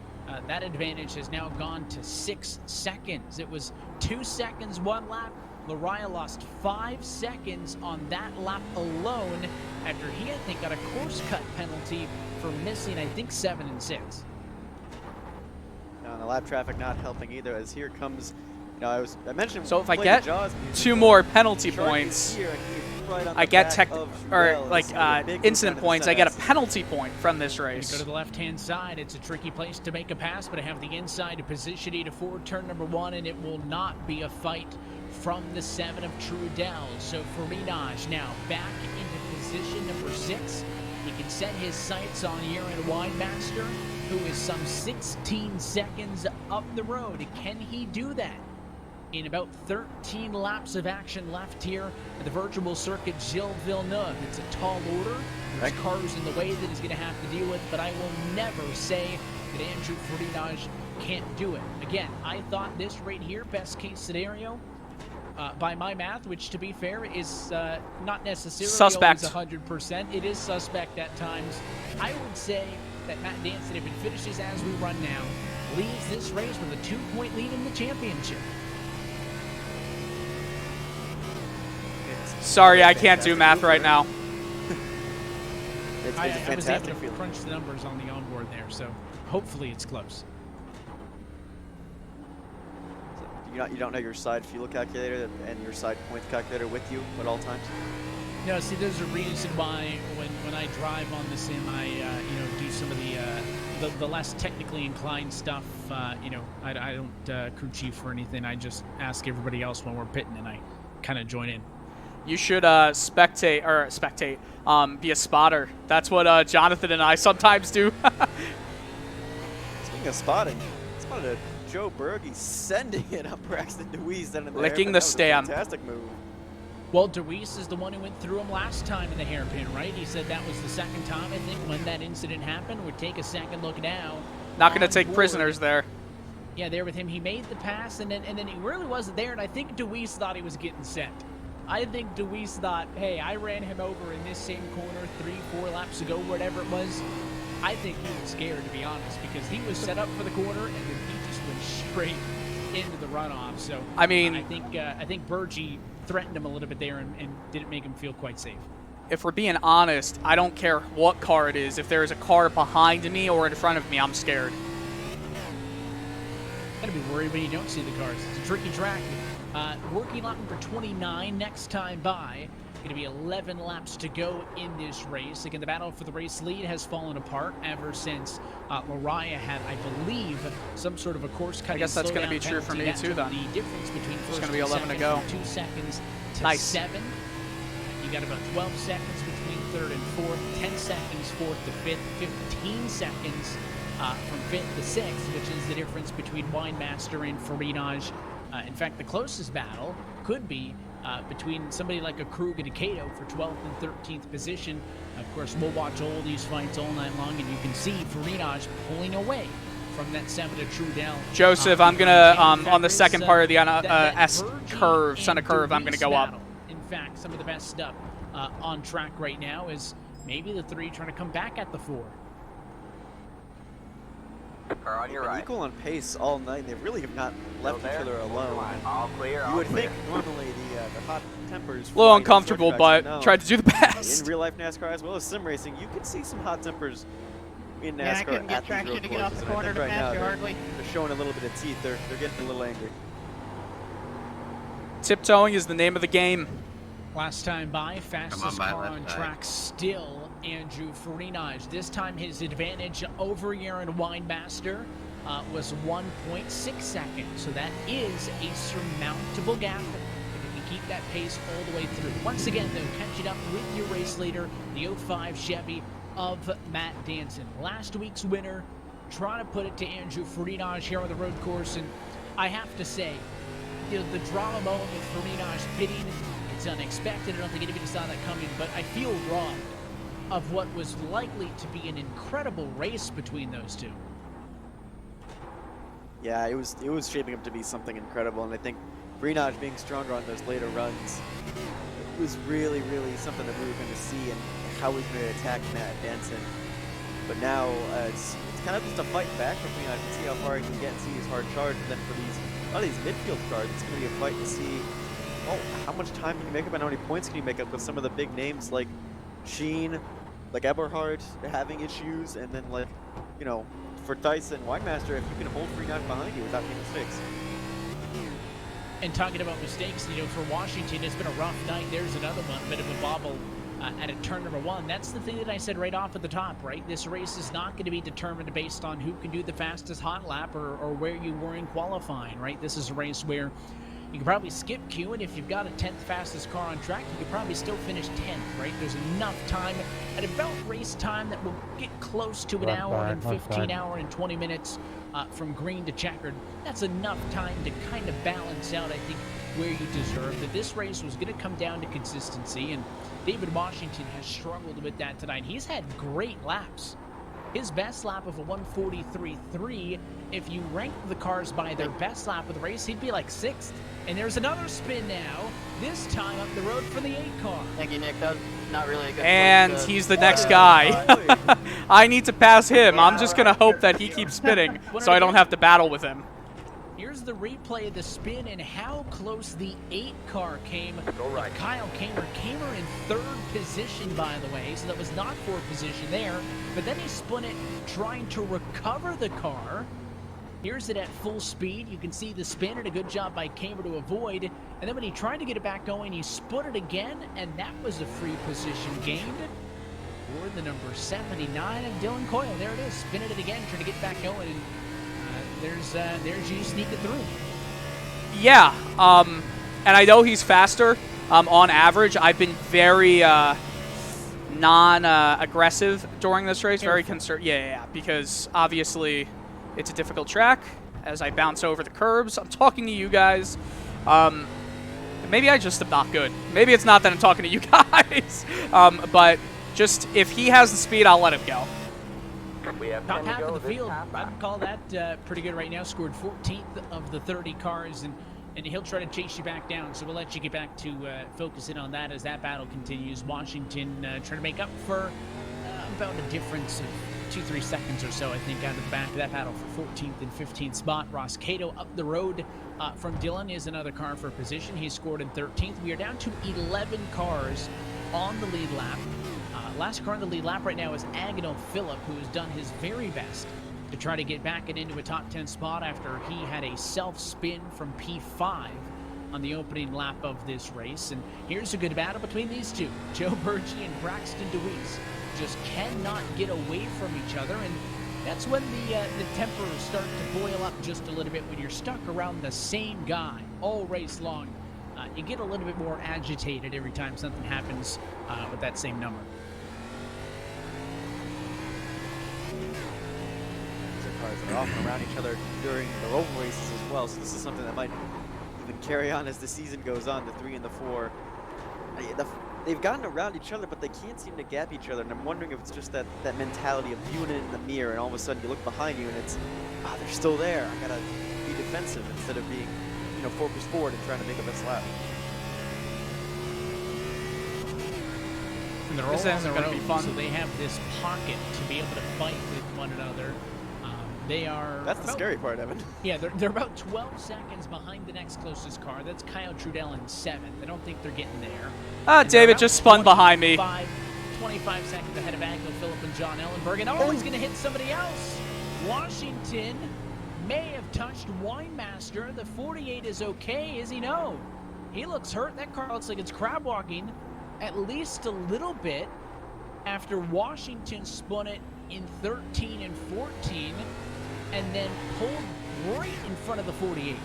that advantage has now gone to 6 seconds. It was 2 seconds, 1 lap. Araya lost 5 seconds on that lap alone after he, I think, got a course cut penalty for missing, I think, 7 and 6. Now, the lap traffic not helping either, as here comes, you know, I mentioned. So if I playing get the Jaws music, 2 more penalty Shark is points, here, and right on I the get back tech of or Jubel, and like this is gonna be a big incident movement points. in I the get a center. penalty point from this You race. go to the left-hand side. It's a tricky place to make a pass, but I have the inside to position 8-4, turn number 1, and it will not be a fight from the 7 of Trudell. So Farinaj now back into position number 6. He can set his sights on Aaron Winemaster, who is some 16 seconds up the road. Can he do that in about 13 laps of action left here at the virtual circuit Gilles Villeneuve? It's a tall order. There's cars in the way that he's going to have to deal with, but I will never say that Andrew Farinaj can't do it. Again, I thought this right here, best case scenario, by my math, which to be fair is not necessarily Suspect. always 100%. It is suspect at times. I would say that Matt Danson, if it finishes as we run now, leaves this race with a 2-point lead in the championship. Sorry, I can't do math right now. It's a I was able fantastic to feeling. crunch the numbers on the onboard there, so hopefully it's close. You don't have your side fuel calculator and your side points calculator with you at all times? No, see, there's a reason why when I drive on the sim, I do some of the less technically inclined stuff. I don't crew chief or anything. I just ask everybody else when we're pitting, and I kind of join in. You should spectate, be a spotter. That's what Jonathan and I sometimes do. Speaking of spotting, spotted a Joe Berge sending it up Braxton Deweese then in the Licking hairpin. the That was a stamp. Fantastic move. Well, Deweese is the one who went through him last time in the hairpin, right? He said that was the second time, I think, when that incident happened. We'd take a second look now. Not going to On take board. prisoners there. Yeah, there with him. He made the pass, and then he really wasn't there, and I think Deweese thought he was getting sent. I think Deweese thought, hey, I ran him over in this same corner 3-4 laps ago, whatever it was. I think he was scared, to be honest, because he was set up for the corner, and then he just went straight into the runoff. So I mean, I think Berge threatened him a little bit there and didn't make him feel quite safe. if we're being honest, I don't care what car it is. If there's a car behind me or in front of me, I'm scared. Gotta be worried when you don't see the cars. It's a tricky track. Working lap number 29 next time by. Going to be 11 laps to go in this race. Again, the battle for the race lead has fallen apart ever since Mariah had, I believe, some sort of a course cutting. I guess that's going to be true for me too, then. The difference between It's first going to be 11 to and go. second from 2 seconds to Nice. 7. You got about 12 seconds between third and fourth, 10 seconds fourth to fifth, 15 seconds from fifth to sixth, which is the difference between Winemaster and Farinaj. In fact, the closest battle could be between somebody like a Krug and a Kato for 12th and 13th position. Of course, we'll watch all these fights all night long, and you can see Farinaj pulling away from that 7 to Trudell. Joseph, I'm going to, on the second part of the S curve, center curve, I'm going to go up. In fact, some of the best stuff on track right now is maybe the 3 trying to come back at the 4. Car on your Been right. equal on pace all night. They really have not left Still each there? other alone. All clear. You all would clear. think normally the hot tempers. A little fly uncomfortable, those but tracks, tried to do the best. In real life NASCAR as well as sim racing, you can see some hot tempers in NASCAR. Yeah, I couldn't get at these road traction to get off courses, the and I corner think to right pass now you they're- hardly. They're showing a little bit of teeth. They're getting a little angry. Tiptoeing is the name of the game. Last time by, fastest car on track still Andrew Farinaj. This time his advantage over Aaron Winemaster was 1.6 seconds. So that is a surmountable gap if you can keep that pace all the way through. Once again, though, catching up with your race leader, the 05 Chevy of Matt Danson. Last week's winner, trying to put it to Andrew Farinaj here on the road course. And I have to say, the drama moment with Farinaj pitting, it's unexpected. I don't think anybody saw that coming, but I feel robbed of what was likely to be an incredible race between those two. Yeah, it was shaping up to be something incredible, and I think Farinaj being stronger on those later runs was really, really something that we were going to see and how he's going to attack Matt Danson. But now it's kind of just a fight back for Farinaj to see how far he can get and see his hard charge. And then for a lot of these midfield cars, it's going to be a fight to see how much time can you make up and how many points can you make up with some of the big names like Sheen, like Eberhard having issues, and then like, you know, for Tyson Winemaster, if you can hold Farinaj behind you without making mistakes. And talking about mistakes, you know, for Washington, it's been a rough night. There's another one, bit of a bobble at a turn number 1. That's the thing that I said right off at the top, right? This race is not going to be determined based on who can do the fastest hot lap or where you were in qualifying, right? This is a race where you can probably skip Q, and if you've got a 10th fastest car on track, you could probably still finish 10th, right? There's enough time at about race time that will get close to an hour and 15 hour and 20 minutes from green to checkered. That's enough time to kind of balance out, I think, where you deserve. That this race was going to come down to consistency, and David Washington has struggled with that tonight. He's had great laps. His best lap of a 1:43.3, if you rank the cars by their best lap of the race, he'd be like 6th. And there's another spin now, this time up the road for the 8 car. Thank you, Nick. That's not really a good And he's the next guy. I need to pass him. I'm just going to hope that he keeps spinning so I don't have to battle with him. Here's the replay of the spin and how close the 8 car came. Go right. Kyle Kamer. Kamer in 3rd position, by the way, so that was not 4th position there. But then he spun it trying to recover the car. Here's it at full speed. You can see the spin and a good job by Kamer to avoid. And then when he tried to get it back going, he spun it again, and that was a free position gained for the number 79 of Dylan Coyle. There it is, spinning it again, trying to get back going. And there's you sneaking through. Yeah, and I know he's faster on average. I've been very non-aggressive during this race, very concerned. Yeah, because obviously it's a difficult track. As I bounce over the curbs, I'm talking to you guys. Maybe I just am not good. Maybe it's not that I'm talking to you guys. But just if he has the speed, I'll let him go. Top half of the field, I'd call that pretty good right now. Scored 14th of the 30 cars, and he'll try to chase you back down. So we'll let you get back to focusing on that as that battle continues. Washington trying to make up for about a difference of 2-3 seconds or so, I think, out of the back of that battle for 14th and 15th spot. Ross Cato up the road from Dylan is another car for position. He scored in 13th. We are down to 11 cars on the lead lap. Last car on the lead lap right now is Agonal Phillip, who has done his very best to try to get back into a top 10 spot after he had a self-spin from P5 on the opening lap of this race. And here's a good battle between these two. Joe Berge and Braxton DeWeese just cannot get away from each other, and that's when the tempers start to boil up just a little bit. When you're stuck around the same guy all race long, you get a little bit more agitated every time something happens with that same number. Cars that are often around each other during the oval races as well, so this is something that might even carry on as the season goes on. The 3 and the 4, they've gotten around each other, but they can't seem to gap each other, and I'm wondering if it's just that mentality of viewing it in the mirror, and all of a sudden you look behind you and it's, they're still there. I gotta be defensive instead of being, focused forward and trying to make a best lap. And they're all on their own, so they have this pocket to be able to fight with one another. They are. That's the scary part, Evan. Yeah, they're about 12 seconds behind the next closest car. That's Kyle Trudell in 7th. I don't think they're getting there. David just spun behind me. 25 seconds ahead of Agonal Phillip and John Ellenberg. And he's going to hit somebody else. Washington may have touched Winemaster. The 48 is okay, is he? No. He looks hurt. That car looks like it's crab walking at least a little bit after Washington spun it in 13 and 14 and then pulled right in front of the 48.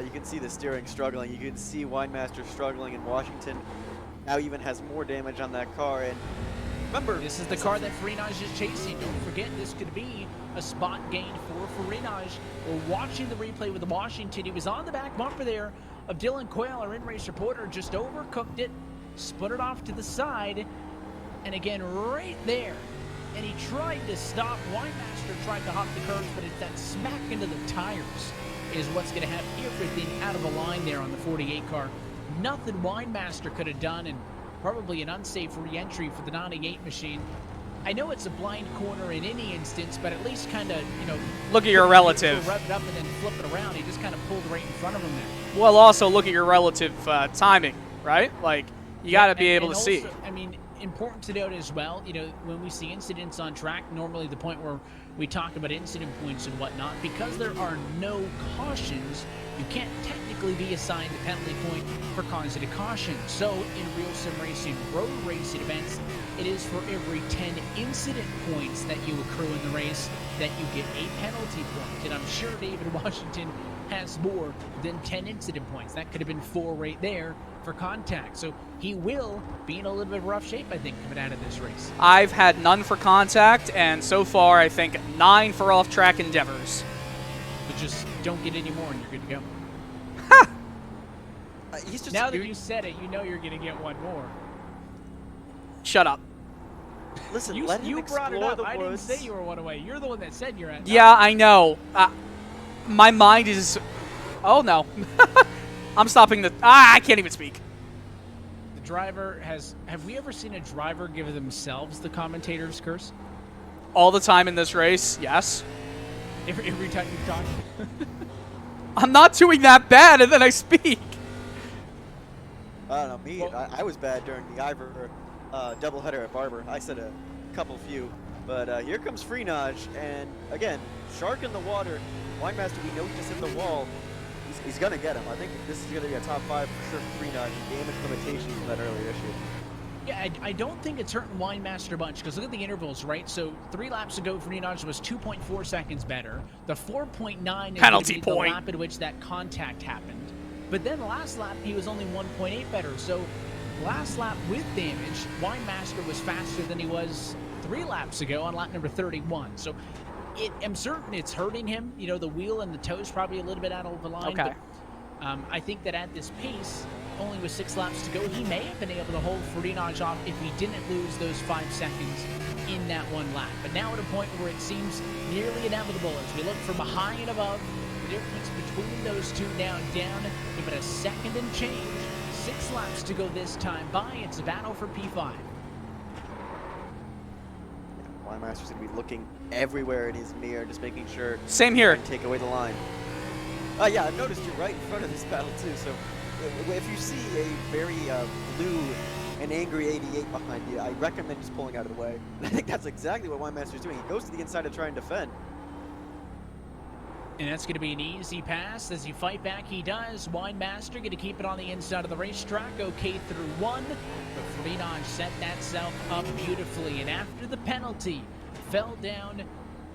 You can see the steering struggling. You can see Winemaster struggling, and Washington now even has more damage on that car. And remember, this is the car that Farinaj is chasing. Don't forget, this could be a spot gain for Farinaj. We're watching the replay with the Washington. He was on the back bumper there of Dylan Coyle, our in-race reporter, just overcooked it, spun it off to the side, and again right there. And he tried to stop. Winemaster tried to hop the curves, but it's that smack into the tires is what's going to have everything out of a line there on the 48 car. Nothing Winemaster could have done, and probably an unsafe re-entry for the 98 machine. I know it's a blind corner in any instance, but at least kind of, look at your relative. Rev it up and then flip it around. He just kind of pulled right in front of him there. Well, also look at your relative timing, right? Like, you got to be able to see. I mean, important to note as well, you know, when we see incidents on track, normally the point where we talk about incident points and whatnot, because there are no cautions, you can't technically be assigned a penalty point for causing a caution. So in real sim racing, road racing events, it is for every 10 incident points that you accrue in the race that you get a penalty point. And I'm sure David Washington has more than 10 incident points. That could have been 4 right there for contact. So he will be in a little bit of rough shape, I think, coming out of this race. I've had none for contact, and so far I think 9 for off-track endeavors. But just don't get any more and you're good to go. He's just Now that you said it, you know you're going to get one more. Shut up. listen. You, let him you brought it explore up. the I didn't woods. say you were one away. You're the one that said you're at 9. Yeah, I know. My mind is... Oh, no. I'm stopping the... I can't even speak. The driver has... Have we ever seen a driver give themselves the commentator's curse? All the time in this race, yes. Every time you talk? I'm not doing that bad, and then I speak. I don't know, me. Well- I was bad during the Ivor doubleheader at Barber. I said a couple few. But here comes Freenage, and again, shark in the water. Winemaster, we know he just hit the wall. He's going to get him. I think this is going to be a top 5 for sure for Freenage. Damage limitations from that earlier issue. Yeah, I don't think it's hurting Winemaster much, because look at the intervals, right? So 3 laps ago, Freenage was 2.4 seconds better. The 4.9 is Penalty the point. lap at which that contact happened. But then last lap, he was only 1.8 better. So last lap with damage, Winemaster was faster than he was 3 laps ago on lap number 31. So I'm certain it's hurting him. You know, the wheel and the toe's probably a little bit out of line. Okay. But, I think that at this pace, only with 6 laps to go, he may have been able to hold Freenage off if he didn't lose those 5 seconds in that one lap. But now at a point where it seems nearly inevitable as we look from behind and above, the difference between those two now down to about a second and change. 6 laps to go this time by. It's a battle for P5. Winemaster's going to be looking everywhere in his mirror, just making sure Same here. to take away the line. Yeah, I've noticed you're right in front of this battle too. So if you see a very blue and angry 88 behind you, I recommend just pulling out of the way. I think that's exactly what Winemaster's doing. He goes to the inside to try and defend. And that's going to be an easy pass. As you fight back, he does. Winemaster going to keep it on the inside of the racetrack. Okay through 1. But Freenage set that self up beautifully. And after the penalty, fell down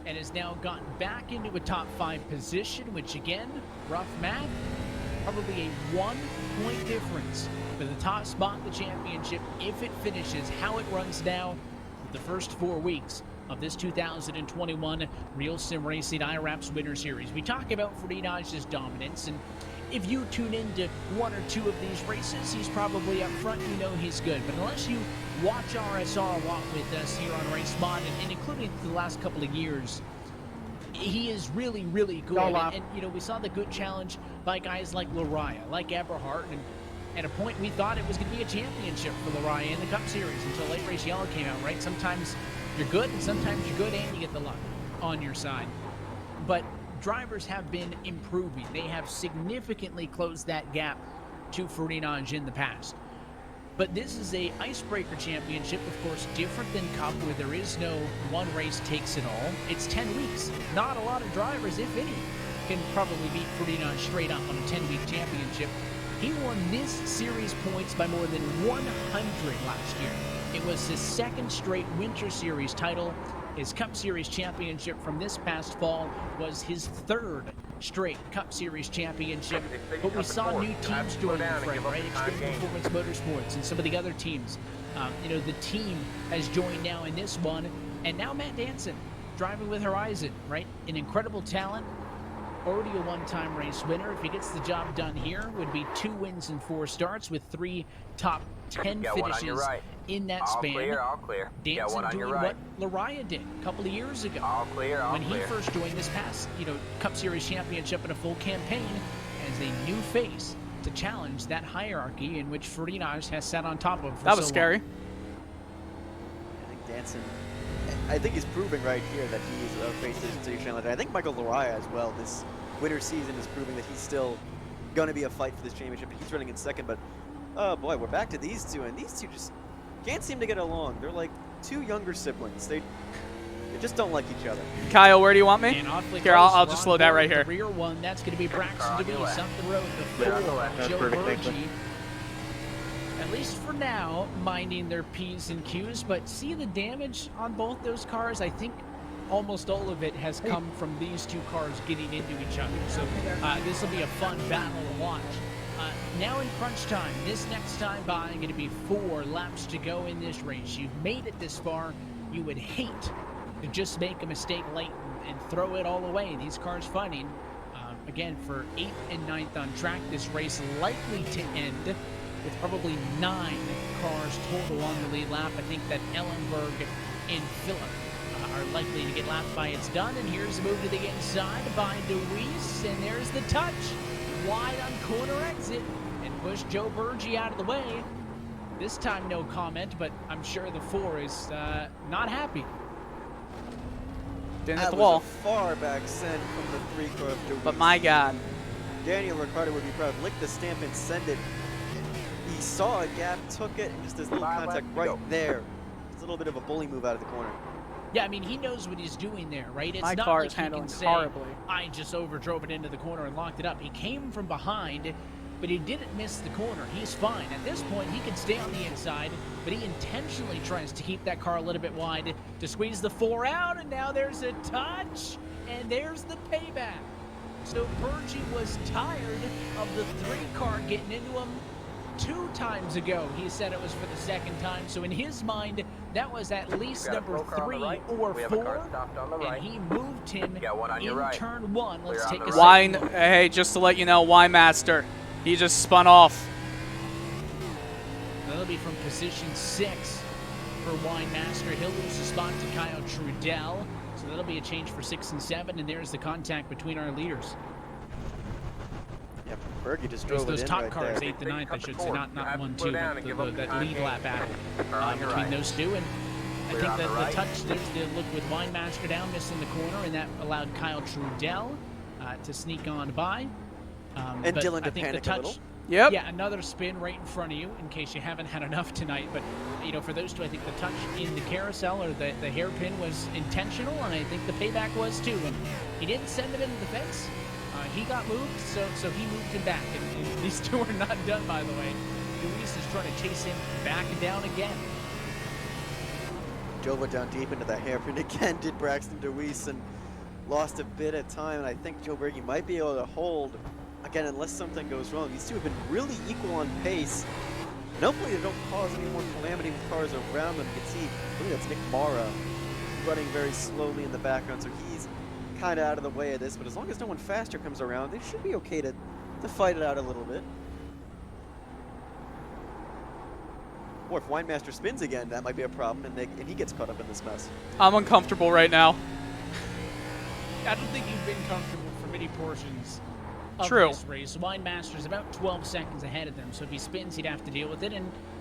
and has now gotten back into a top 5 position, which again, rough math, probably a 1-point difference for the top spot in the championship if it finishes how it runs now with the first 4 weeks of this 2021 Real Sim Racing iWRAPS Winter Series. We talk about Freenage's dominance, and if you tune into 1 or 2 of these races, he's probably up front, you know he's good. But unless you watch RSR walk with us here on Race Mod, and including the last couple of years, he is really, really good. And you know, we saw the good challenge by guys like Lariah, like Eberhardt, and at a point we thought it was going to be a championship for Lariah in the Cup Series until Late Race Yellow came out, right? Sometimes you're good, and sometimes you're good and you get the luck on your side. But drivers have been improving. They have significantly closed that gap to Freenage in the past. But this is a icebreaker championship, of course, different than Cup, where there is no one race takes it all. It's 10 weeks. Not a lot of drivers, if any, can probably beat Freenage straight up on a 10-week championship. He won this series points by more than 100 last year. It was his 2nd straight Winter Series title. His Cup Series championship from this past fall was his 3rd straight Cup Series championship. But we saw new teams join the fray, right? Extreme Performance Motorsports and some of the other teams. You know, the team has joined now in this one. And now Matt Danson driving with Horizon, right? An incredible talent. Already a one-time race winner. If he gets the job done here, would be 2 wins and 4 starts with 3 top 10 finishes in that span. All clear. Danson doing what Lariah did a couple of years ago. When he first joined this past, you know, Cup Series championship in a full campaign as a new face to challenge that hierarchy in which Freenage has sat on top of for That was so scary. long. I think Danson, I think he's proving right here that he's a face to challenge. I think Michael Lariah as well. This winter season is proving that he's still going to be a fight for this championship. He's running in 2nd, but oh boy, we're back to these two, and these two just can't seem to get along. They're like two younger siblings. They just don't like each other. Kyle, where do you want me? And awfully Here, close. I'll We're just on load that board right with here. The rear one, that's going to be Braxton on your DeWeese left. up the road. The Clear on the 4, left. Joe perfect, thank you. Burgee. At least for now, minding their P's and Q's. But see the damage on both those cars? I think almost all of it has come from these two cars getting into each other. So this will be a fun battle to watch. Now in crunch time, this next time by, going to be 4 laps to go in this race. You've made it this far. You would hate to just make a mistake late and throw it all away. These cars fighting, again, for 8th and 9th on track. This race likely to end with probably 9 cars total on the lead lap. I think that Ellenberg and Phillip are likely to get lapped by it's done. And here's a move to the inside by DeWeese, and there's the touch. Wide on corner exit, and push Joe Burgee out of the way. This time no comment, but I'm sure the 4 is not happy. Didn't hit That the was wall. a far back send from the 3 car of DeWeese. But my God. Daniel Ricciardo would be proud. Lick the stamp and send it. He saw a gap, took it, and just his little 5 contact laps to right go. there. Just a little bit of a bully move out of the corner. Yeah, I mean, he knows what he's doing there, right? It's My not car like is he handling can say, horribly. I just overdrove it into the corner and locked it up. He came from behind, but he didn't miss the corner. He's fine. At this point, he can stay on the inside, but he intentionally tries to keep that car a little bit wide to squeeze the 4 out, and now there's a touch, and there's the payback. So Burgee was tired of the 3 car getting into him 2 times ago. He said it was for the 2nd time, so in his mind, that was at least Got a number slow car on the 3 right. or We have a car 4, stopped on the and right. he moved him Got one on in your right. turn 1. Let's Clear take on a the Wine, second look. hey, just to let you know, Wine Master, he just spun off. That'll be from position 6 for Wine Master. He'll lose the spot to Kyle Trudell, so that'll be a change for 6 and 7, and there's the contact between our leaders. Yeah, Bergie just drove Those it in top right cars, there. 8th and 9th, I should say, You not have to 1, slow 2, down but and give up the that time lead gain. lap battle On your between right. those two. And I Clear think on that the the right. touch, there's the look with Wine Master down, missing the corner, and that allowed Kyle Trudell to sneak on by. And but Dylan I to think panic the a touch, little. Yep. Yeah, another spin right in front of you, in case you haven't had enough tonight. But, you know, for those two, I think the touch in the carousel or the hairpin was intentional, and I think the payback was too. And he didn't send him into the fence. He got moved, so he moved him back. And these two are not done, by the way. Luis is trying to chase him back down again. Drove it down deep into the hairpin again, did Braxton DeWeese, and lost a bit of time. And I think Joe Bergie might be able to hold, again, unless something goes wrong. These two have been really equal on pace. And hopefully they don't cause any more calamity with cars around them. You can see, I believe that's Nick Mara running very slowly in the background, so he's kind of out of the way of this. But as long as no one faster comes around, they should be okay to fight it out a little bit. Or if Winemaster spins again, that might be a problem, and he gets caught up in this mess. I'm uncomfortable right now. I don't think you've been comfortable for many portions of True. this race. Winemaster's about 12 seconds ahead of them, so if he spins, he'd have to deal with it.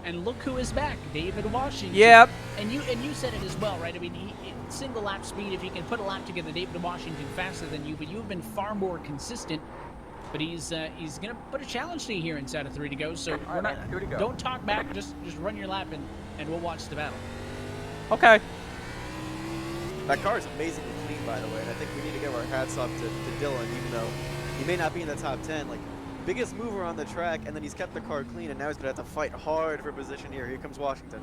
And look who is back, David Washington. Yep. And you said it as well, right? I mean, single lap speed, if you can put a lap together, David Washington faster than you, but you've been far more consistent. But he's going to put a challenge to you here inside of 3 to go, so we're not, 2 to go. don't talk back, just run your lap and we'll watch the battle. Okay. That car is amazingly clean, by the way, and I think we need to give our hats off to Dylan, even though he may not be in the top 10. Like, biggest mover on the track, and then he's kept the car clean, and now he's going to have to fight hard for position here. Here comes Washington.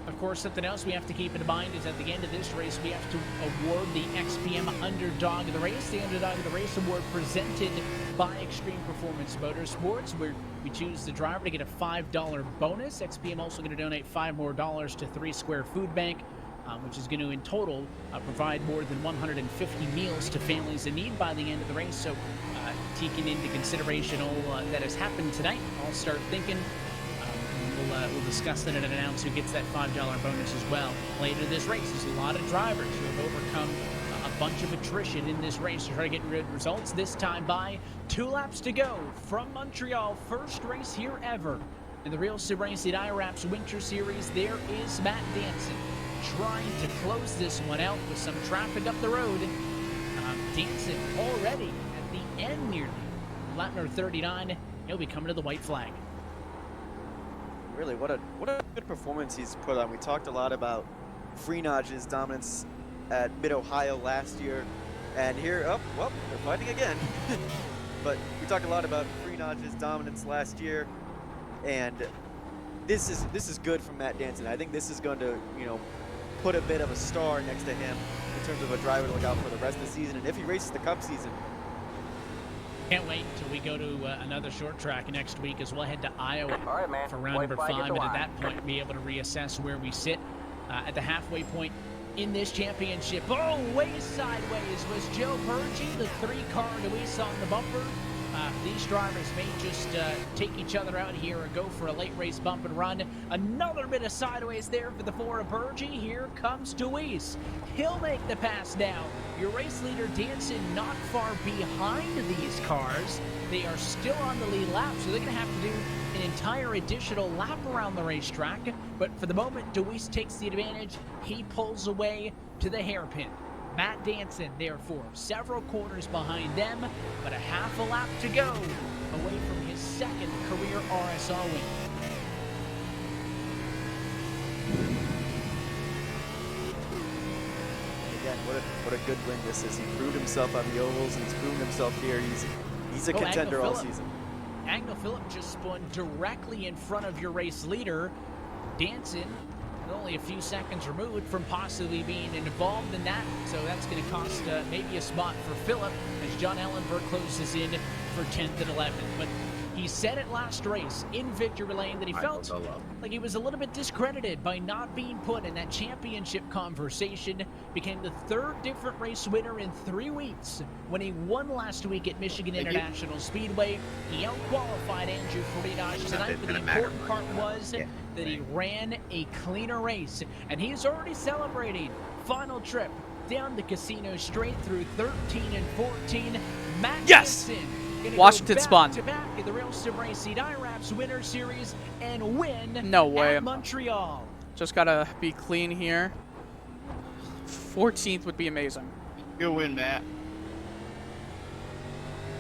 Of course, something else we have to keep in mind is at the end of this race, we have to award the XPM Underdog of the Race. The Underdog of the Race award presented by Extreme Performance Motorsports, where we choose the driver to get a $5 bonus. XPM also going to donate $5 more to 3 Square Food Bank, which is going to, in total, provide more than 150 meals to families in need by the end of the race. So, taking into consideration all that has happened tonight, I'll start thinking. We'll discuss that and announce who gets that $5 bonus as well later this race. There's a lot of drivers who have overcome a bunch of attrition in this race to try to get good results. This time by 2 laps to go from Montreal. First race here ever in the Real Sim Racing iWRAPS Winter Series. There is Matt Danson trying to close this one out with some traffic up the road. Danson already at the end nearly. Lap number 39, he'll be coming to the white flag. really, what a good performance he's put on. We talked a lot about Freenodge's dominance at Mid-Ohio last year, and here, well, they're fighting again. But we talked a lot about Freenodge's dominance last year, and this is good from Matt Danson. I think this is going to, you know, put a bit of a star next to him in terms of a driver to look out for the rest of the season, and if he races the Cup season. Can't wait until we go to another short track next week as we'll head to Iowa for round number 5, and at that point be able to reassess where we sit at the halfway point in this championship. Oh, way sideways was Joe Purgey, the 3-car Luis on the bumper. These drivers may just take each other out here and go for a late race bump and run. Another bit of sideways there for the 4 of Purgey. Here comes Deweese. He'll make the pass down. Your race leader Danson not far behind these cars. They are still on the lead lap, so they're going to have to do an entire additional lap around the racetrack. But for the moment, Deweese takes the advantage. He pulls away to the hairpin. Matt Danson, therefore, several corners behind them, but a half a lap to go away from his 2nd career RSR win. Again, what a good win this is. He proved himself on the ovals, and he's proven himself here. He's a contender all season. Agnell Phillip just spun directly in front of your race leader, Danson. Only a few seconds removed from possibly being involved in that, so that's going to cost maybe a spot for Phillip as John Ellenberg closes in for 10th and 11th. But he said it last race in victory lane that he felt like he was a little bit discredited by not being put in that championship conversation. Became the 3rd different race winner in 3 weeks when he won last week at Michigan International Speedway. He outqualified Andrew Freenodge tonight, but the important part was that he ran a cleaner race, and he's already celebrating. Final trip down the Casino Straight through 13 and 14. Matt Danson Washington spun. To back in the Real Sim Racing iWRAPS Winter Series and win no way. at Montreal. Just gotta be clean here. 14th would be amazing. Good win, Matt.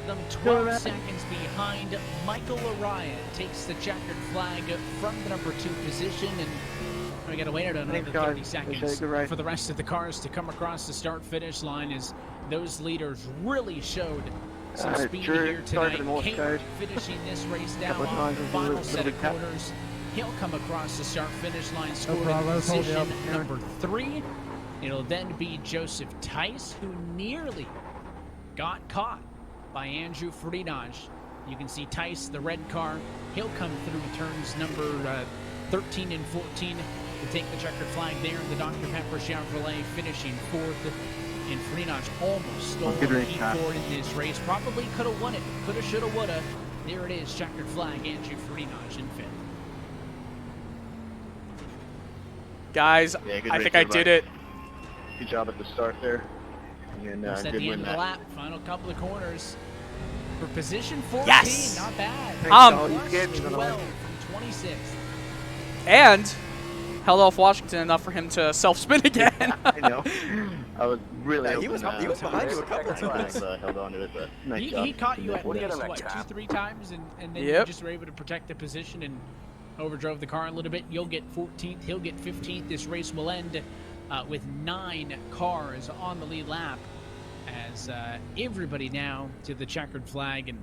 Them 12 seconds behind. Michael Orion takes the checkered flag from the number 2 position, and we got to wait another 30 seconds for the rest of the cars to come across the start-finish line, as those leaders really showed some speed here tonight. Kane finishing this race down on the final set of corners. He'll come across the start-finish line, scoring position number 3. It'll then be Joseph Tice, who nearly got caught by Andrew Freenodge. You can see Tice, the red car. He'll come through turns number 13 and 14 to take the checkered flag there. The Dr. Pepper Chevrolet finishing 4th. And Freenodge almost stole the lead forward in this race. Probably could have won it. Could have, should have, would have. There it is, checkered flag, Andrew Freenodge in 5th. Guys, I think I did it. Good job at the start there. And at good the win, end of the lap, final couple of corners. For position 14, yes! Not bad. Plus 12 from 26. And held off Washington enough for him to self-spin again. I know. I was really he was behind you a couple of times. Held on to it, but nice job. He caught you at least, what, 2-3 times, and then you just were able to protect the position and overdrove the car a little bit. You'll get 14th. He'll get 15th. This race will end with 9 cars on the lead lap, as everybody now to the checkered flag, and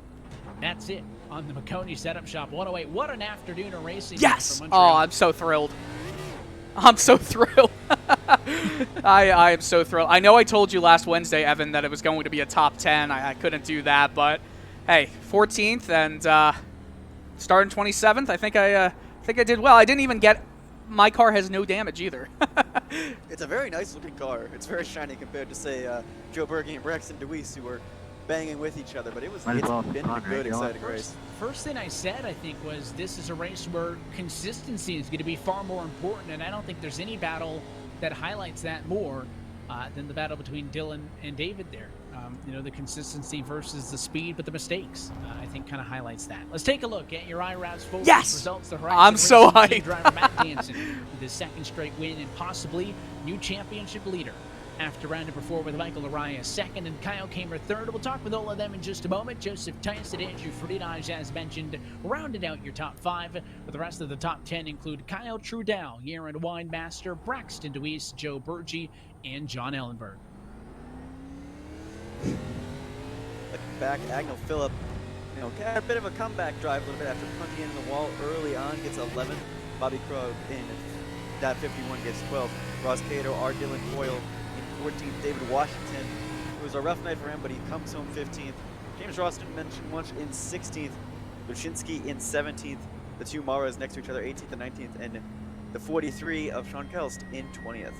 that's it on the McConey Setup Shop 108. What an afternoon of racing! Yes! For Oh, Montreal. I'm so thrilled. I'm so thrilled. I am so thrilled. I know I told you last Wednesday, Evan, that it was going to be a top 10. I couldn't do that, but hey, 14th and starting 27th. I think I did well. I didn't even get. My car has no damage either. It's a very nice looking car. It's very shiny compared to, say, Joe Berge and Braxton Deweese, who were banging with each other. But it's been a good, exciting race. First thing I said, I think, was this is a race where consistency is going to be far more important, and I don't think there's any battle that highlights that more than the battle between Dylan and David there. You know, the consistency versus the speed, but the mistakes, I think, kind of highlights that. Let's take a look at your iWRAPS full results. I'm so hyped. Driver Matt Danson with his 2nd straight win and possibly new championship leader. after round number 4 with Michael Arias second and Kyle Kamer third. We'll talk with all of them in just a moment. Joseph Tyson, Andrew Fridaj, as mentioned, rounded out your top 5. With the rest of the top 10 include Kyle Trudell, Yaron Winemaster, Braxton Deweese, Joe Burgee, and John Ellenberg. Looking back, Agnell Phillip, got a bit of a comeback drive a little bit after punching into the wall early on, gets 11th. Bobby Crow in that 51 gets 12th. Ross Cato, R. Dylan Coyle in 14th. David Washington, it was a rough night for him, but he comes home 15th. James Roston mentioned once in 16th. Luczynski in 17th. The two Maras next to each other, 18th and 19th, and the 43 of Sean Kelst in 20th.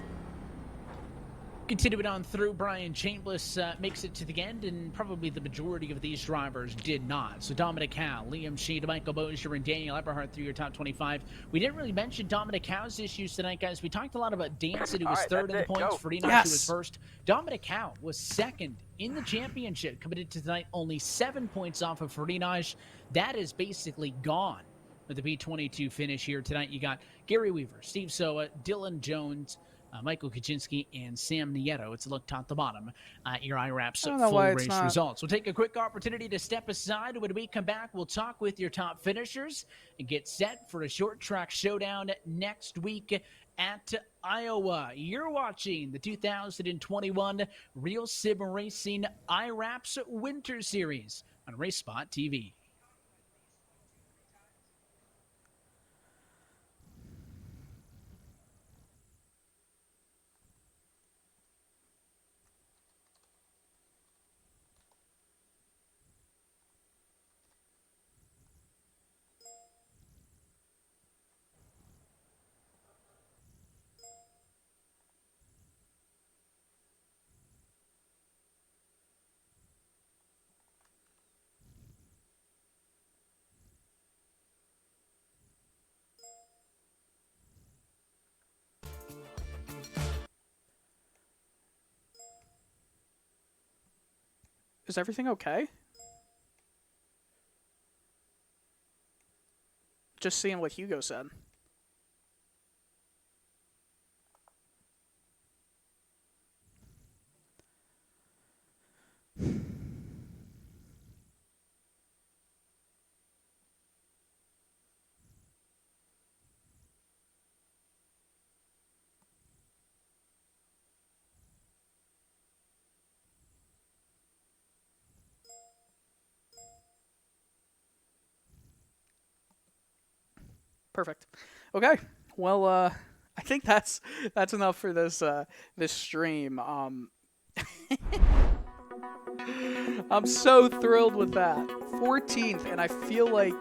Continuing on through, Brian Chambliss makes it to the end, and probably the majority of these drivers did not. So Dominic Howe, Liam Sheed, Michael Bozier, and Daniel Eberhardt through your top 25. We didn't really mention Dominic Howe's issues tonight, guys. We talked a lot about Danson, who was third in the points, Ferdinand, who was first. Dominic Howe was second in the championship, committed to tonight, only 7 points off of Ferdinand. That is basically gone with the B22 finish here tonight. You got Gary Weaver, Steve Soa, Dylan Jones, Michael Kaczynski, and Sam Nieto. It's a look top to bottom at your iWRAPS full race results. We'll take a quick opportunity to step aside. When we come back, we'll talk with your top finishers and get set for a short track showdown next week at Iowa. You're watching the 2021 Real Sim Racing iWRAPS Winter Series on RaceSpot TV. Is everything okay? Just seeing what Hugo said. Perfect. Okay. Well, I think that's enough for this this stream. I'm so thrilled with that. 14th, and I feel like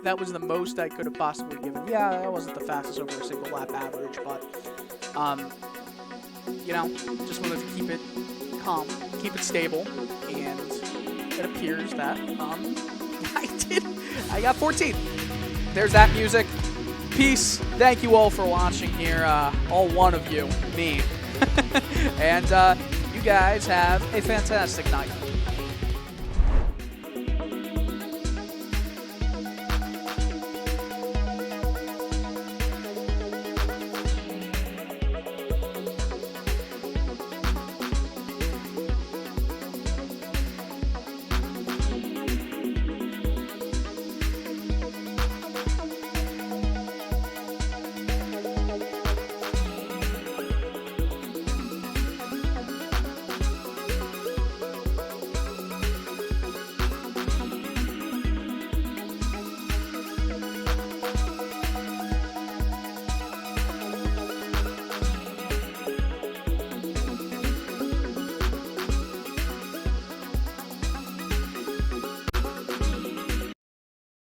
that was the most I could have possibly given. Yeah, that wasn't the fastest over a single lap average, but just wanted to keep it calm, keep it stable, and it appears that I got 14th. There's that music. Peace. Thank you all for watching here, all one of you, me. And you guys have a fantastic night.